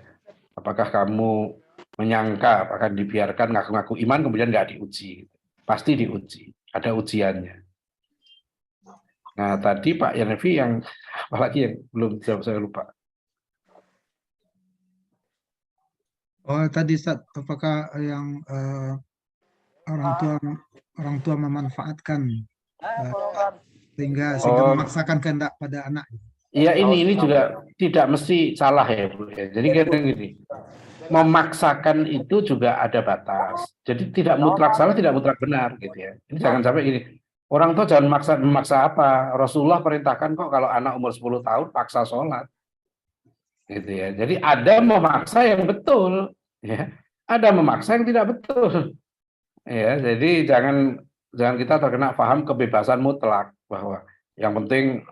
apakah kamu menyangka akan dibiarkan ngaku-ngaku iman kemudian nggak diuji? Pasti diuji, ada ujiannya. Nah tadi Pak Yanfi yang apalagi yang belum jawab saya lupa. Oh tadi Ustaz, apakah yang orang tua memanfaatkan sehingga memaksakan kehendak pada anak? Iya ini juga tidak mesti salah ya Bu. Jadi kayak gini, memaksakan itu juga ada batas. Jadi tidak mutlak salah, tidak mutlak benar gitu ya. Ini jangan sampai gini. Orang tua jangan memaksa apa? Rasulullah perintahkan kok kalau anak umur 10 tahun paksa sholat. Gitu ya. Jadi ada memaksa yang betul, ya. Ada memaksa yang tidak betul. Ya, jadi jangan kita terkena paham kebebasan mutlak bahwa yang penting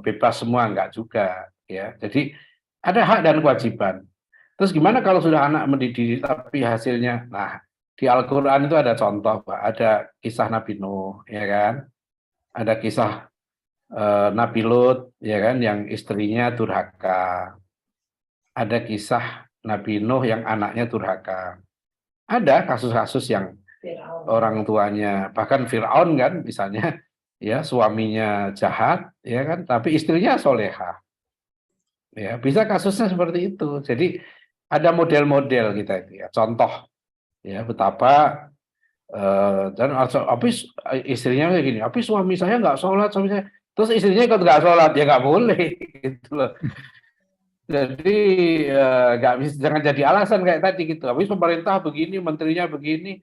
bebas semua, enggak juga ya. Jadi ada hak dan kewajiban. Terus gimana kalau sudah anak mendidik tapi hasilnya, nah di Al-Quran itu ada contoh, Pak. Ada kisah Nabi Nuh, ya kan? Ada kisah Nabi Lut, ya kan, yang istrinya durhaka. Ada kisah Nabi Nuh yang anaknya durhaka. Ada kasus-kasus yang orang tuanya, bahkan Fir'aun kan misalnya, ya suaminya jahat, ya kan, tapi istrinya solehah. Ya, bisa kasusnya seperti itu. Jadi ada model-model kita itu ya, contoh ya betapa dan habis istrinya kayak gini, habis suami saya nggak sholat, suami saya, terus istrinya ikut nggak sholat, ya nggak boleh gitu loh. Jadi nggak bisa, jangan jadi alasan kayak tadi gitu. Habis pemerintah begini, menterinya begini,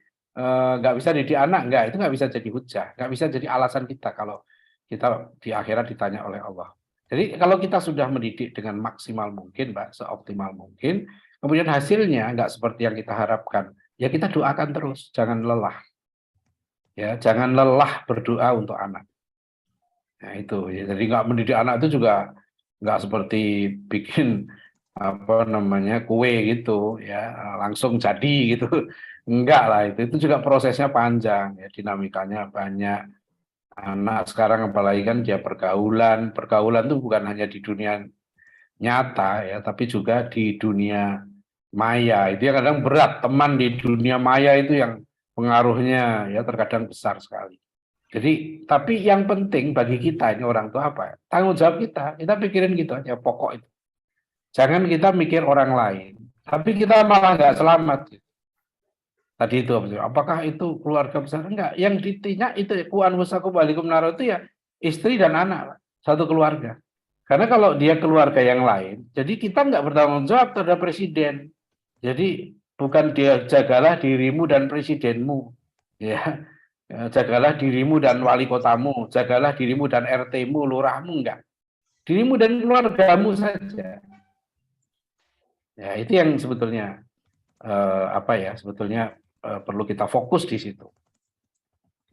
nggak bisa didik anak, itu nggak bisa jadi hujah, nggak bisa jadi alasan kita kalau kita di akhirat ditanya oleh Allah. Jadi kalau kita sudah mendidik dengan maksimal mungkin, Mbak, seoptimal mungkin, kemudian hasilnya nggak seperti yang kita harapkan, ya kita doakan terus, jangan lelah. Ya, jangan lelah berdoa untuk anak. Nah itu, ya, jadi nggak mendidik anak itu juga nggak seperti bikin apa namanya kue gitu, ya langsung jadi gitu. Enggak lah, itu juga prosesnya panjang, ya dinamikanya banyak. Anak sekarang apalagi kan dia pergaulan itu bukan hanya di dunia nyata ya, tapi juga di dunia maya. Itu yang kadang berat, teman di dunia maya itu yang pengaruhnya ya terkadang besar sekali. Jadi tapi yang penting bagi kita ini orang tua apa? Tanggung jawab kita pikirin gitu aja pokok itu. Jangan kita mikir orang lain, tapi kita malah nggak selamat. Tadi itu apakah itu keluarga besar? Enggak, yang ditinyak itu kuan wasakum balikum naro itu ya istri dan anak, satu keluarga. Karena kalau dia keluarga yang lain, jadi kita nggak bertanggung jawab terhadap presiden. Jadi bukan dia jagalah dirimu dan presidenmu, ya jagalah dirimu dan wali kotamu, jagalah dirimu dan RT-mu, lurahmu, enggak. Dirimu dan keluargamu saja. Ya, itu yang sebetulnya sebetulnya perlu kita fokus di situ.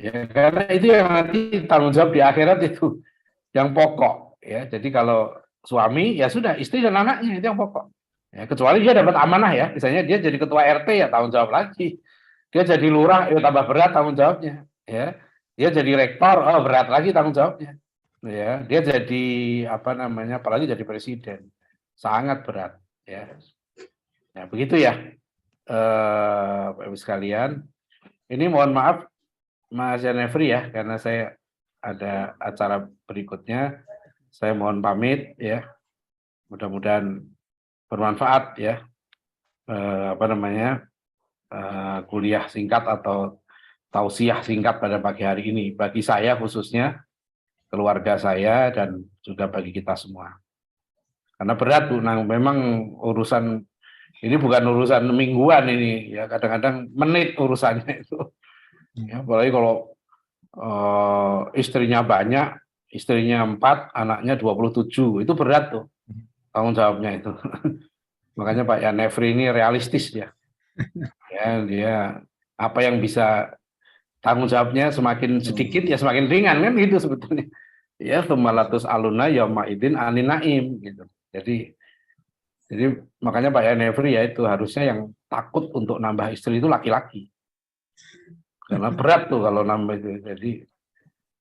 Ya, karena itu yang nanti tanggung jawab di akhirat itu yang pokok. Ya, jadi kalau suami ya sudah, istri dan anaknya itu yang pokok. Ya, kecuali dia dapat amanah ya, misalnya dia jadi ketua RT ya tanggung jawab lagi. Dia jadi lurah ya tambah berat tanggung jawabnya. Ya, dia jadi rektor, oh berat lagi tanggung jawabnya. Ya, dia jadi apalagi jadi presiden, sangat berat. Ya, ya begitu ya, Bapak Ibu sekalian. Ini mohon maaf Mas Yanefri ya, karena saya ada acara berikutnya. Saya mohon pamit ya. Mudah-mudahan bermanfaat ya. Kuliah singkat atau tausiah singkat pada pagi hari ini bagi saya khususnya, keluarga saya dan juga bagi kita semua. Karena berat Bu, memang urusan ini bukan urusan mingguan ini ya, kadang-kadang menit urusannya itu. Ya, apalagi kalau istrinya banyak, istrinya 4, anaknya 27, itu berat tuh tanggung jawabnya itu. Makanya Pak Yanefri ini realistis ya. Ya, dia apa yang bisa tanggung jawabnya semakin sedikit ya semakin ringan kan gitu sebetulnya. Ya, tsumalatus aluna yauma idzin anin naim gitu. Jadi makanya Pak Yanefri ya itu harusnya yang takut untuk nambah istri itu laki-laki. Karena berat tuh kalau nambah itu.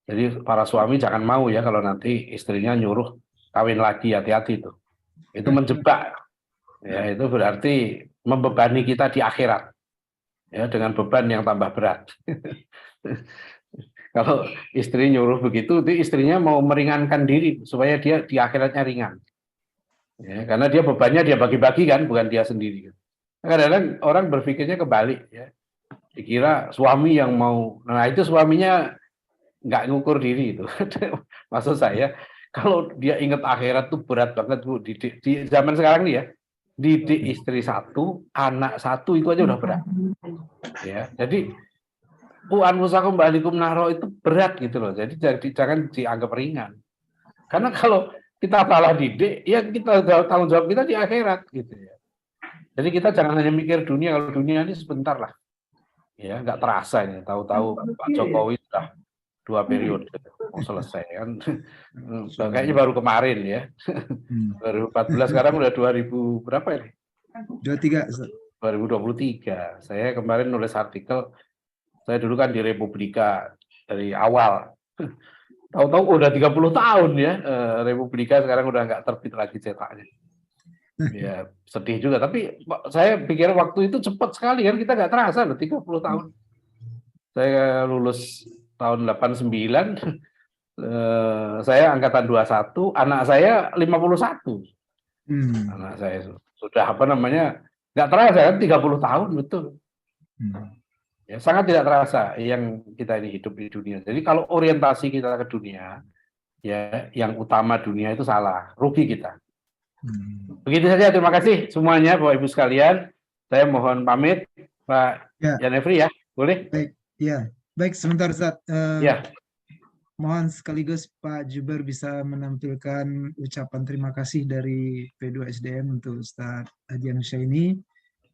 Jadi para suami jangan mau ya kalau nanti istrinya nyuruh kawin lagi, hati-hati tuh. Itu menjebak. Ya, itu berarti membebani kita di akhirat. Ya, dengan beban yang tambah berat. Kalau istri nyuruh begitu, itu istrinya mau meringankan diri supaya dia di akhiratnya ringan. Ya, karena dia bebannya dia bagi-bagi kan, bukan dia sendiri. Kadang-kadang orang berpikirnya kebalik ya. Dikira suami yang mau, nah itu suaminya nggak ngukur diri itu. Maksud saya, kalau dia ingat akhirat tuh berat banget Bu. Di zaman sekarang nih ya, didik istri 1, anak 1 itu aja udah berat. Ya, jadi anfusakum ba'alikum naro itu berat gitu loh. Jadi jangan dianggap ringan. Karena kalau kita salah didik, ya kita tanggung jawab kita di akhirat gitu ya. Jadi kita jangan hanya mikir dunia, kalau dunia ini sebentar lah. Ya, nggak terasa ini. Tahu-tahu Pak Jokowi sudah 2 periode mau selesai kan. Kayaknya baru kemarin ya. 2014 sekarang udah 2000 berapa ini? 2023. Saya kemarin nulis artikel, saya dulu kan di Republika dari awal. Tahu-tahu udah 30 tahun ya, Republika sekarang udah nggak terbit lagi cetaknya. Ya sedih juga, tapi saya pikir waktu itu cepat sekali kan, kita nggak terasa loh 30 tahun. Saya lulus tahun 89, saya angkatan 21, anak saya 51. Anak saya sudah nggak terasa kan 30 tahun betul. Ya, sangat tidak terasa yang kita ini hidup di dunia. Jadi kalau orientasi kita ke dunia, ya yang utama dunia itu salah, rugi kita. Begitu saja, terima kasih semuanya Bapak Ibu sekalian. Saya mohon pamit, Pak Yanefri ya, boleh? Baik, ya. Baik, sebentar Ustaz. Ya. Mohon sekaligus Pak Juber bisa menampilkan ucapan terima kasih dari P2SDM untuk Ustaz Adian Hussaini.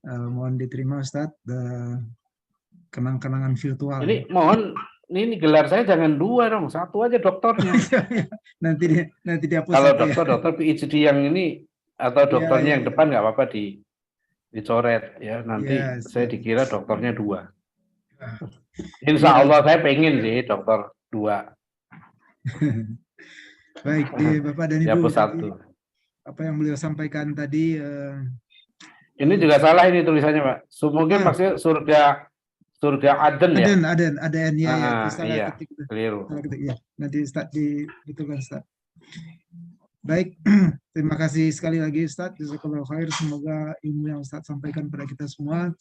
Mohon diterima Ustaz, kenang-kenangan virtual. Ini mohon, ini gelar saya jangan 2 dong, 1 aja doktornya. nanti dihapus. Kalau dokter PhD yang ini atau dokternya yang depan nggak apa-apa dicoret ya. Nanti saya dikira dokternya 2. Insya Allah saya pengen sih dokter 2. Baik, Bapak dan Ibu. Dihapus 1. Apa yang beliau sampaikan tadi. Ini juga salah ini tulisannya Pak. Mungkin maksudnya surga Aden ya. Aden ya. Iya, keliru. Ya, nanti Ustaz dibetulkan Ustaz. Baik, terima kasih sekali lagi Ustaz. Jazakallahu khair. Semoga ilmu yang Ustaz sampaikan pada kita semua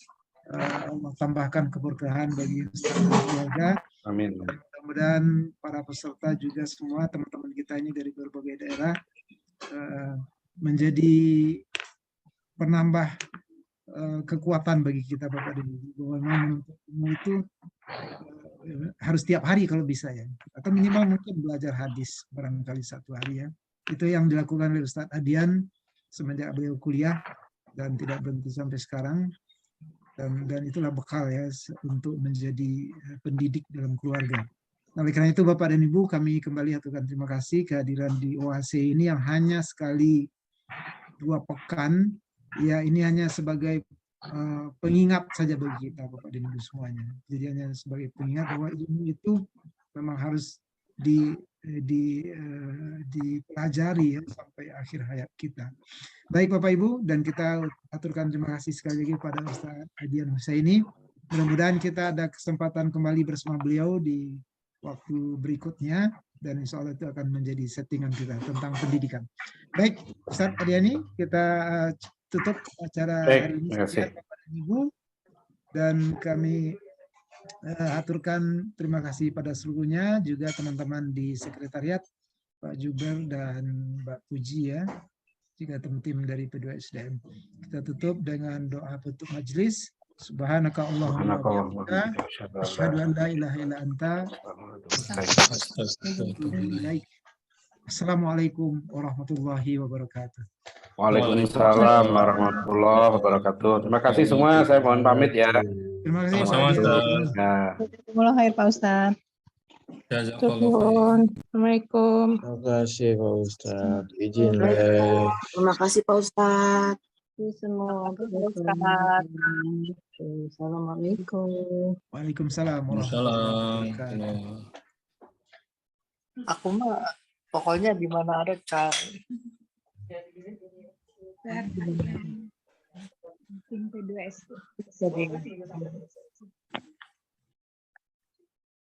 Allah tambahkan keberkahan bagi Ustaz dan keluarga. Amin. Mudah-mudahan para peserta juga semua teman-teman kita ini dari berbagai daerah menjadi penambah kekuatan bagi kita Bapak dan Ibu, bahwa menuntut ilmu itu harus tiap hari kalau bisa ya, atau minimal mungkin belajar hadis barangkali 1 hari ya. Itu yang dilakukan oleh Ustadz Adian semenjak beliau kuliah. dan tidak berhenti sampai sekarang. Dan itulah bekal ya untuk menjadi pendidik dalam keluarga. Nah, oleh karena itu Bapak dan Ibu, kami kembali aturkan terima kasih kehadiran di OAC ini yang hanya sekali 2 pekan. Ya, ini hanya sebagai pengingat saja bagi kita Bapak dan Ibu semuanya. Jadi hanya sebagai pengingat bahwa ilmu itu memang harus dipelajari ya sampai akhir hayat kita. Baik Bapak Ibu, dan kita aturkan terima kasih sekali lagi kepada Ustaz Adian Husaini. Mudah-mudahan kita ada kesempatan kembali bersama beliau di waktu berikutnya, dan insya Allah itu akan menjadi settingan kita tentang pendidikan. Baik, Ustaz Adiani, kita tutup acara hari ini. Sekian Bapak dan Ibu, dan kami aturkan terima kasih pada seluruhnya, juga teman-teman di sekretariat, Pak Juber dan Mbak Puji ya, juga tim dari P2SDM. Kita tutup dengan doa penutup majelis. Subhanaka Allahumma wa bihamdika, asyhadu an la ilaha illa anta, Assalamualaikum warahmatullahi wabarakatuh. Waalaikumsalam warahmatullahi wabarakatuh. Terima kasih semua. Saya mohon pamit ya. Terima kasih Pak Sama-sama, Adian. Ustaz. Jazakumullah khair Pak Ustaz. Assalamualaikum. Terima kasih Pak Ustadz. Izin live. Terima kasih Pak Ustadz. Semua Pak Ustaz. Assalamualaikum. Waalaikumsalam warahmatullahi wabarakatuh. Aku mah pokoknya di mana ada Tim P2S.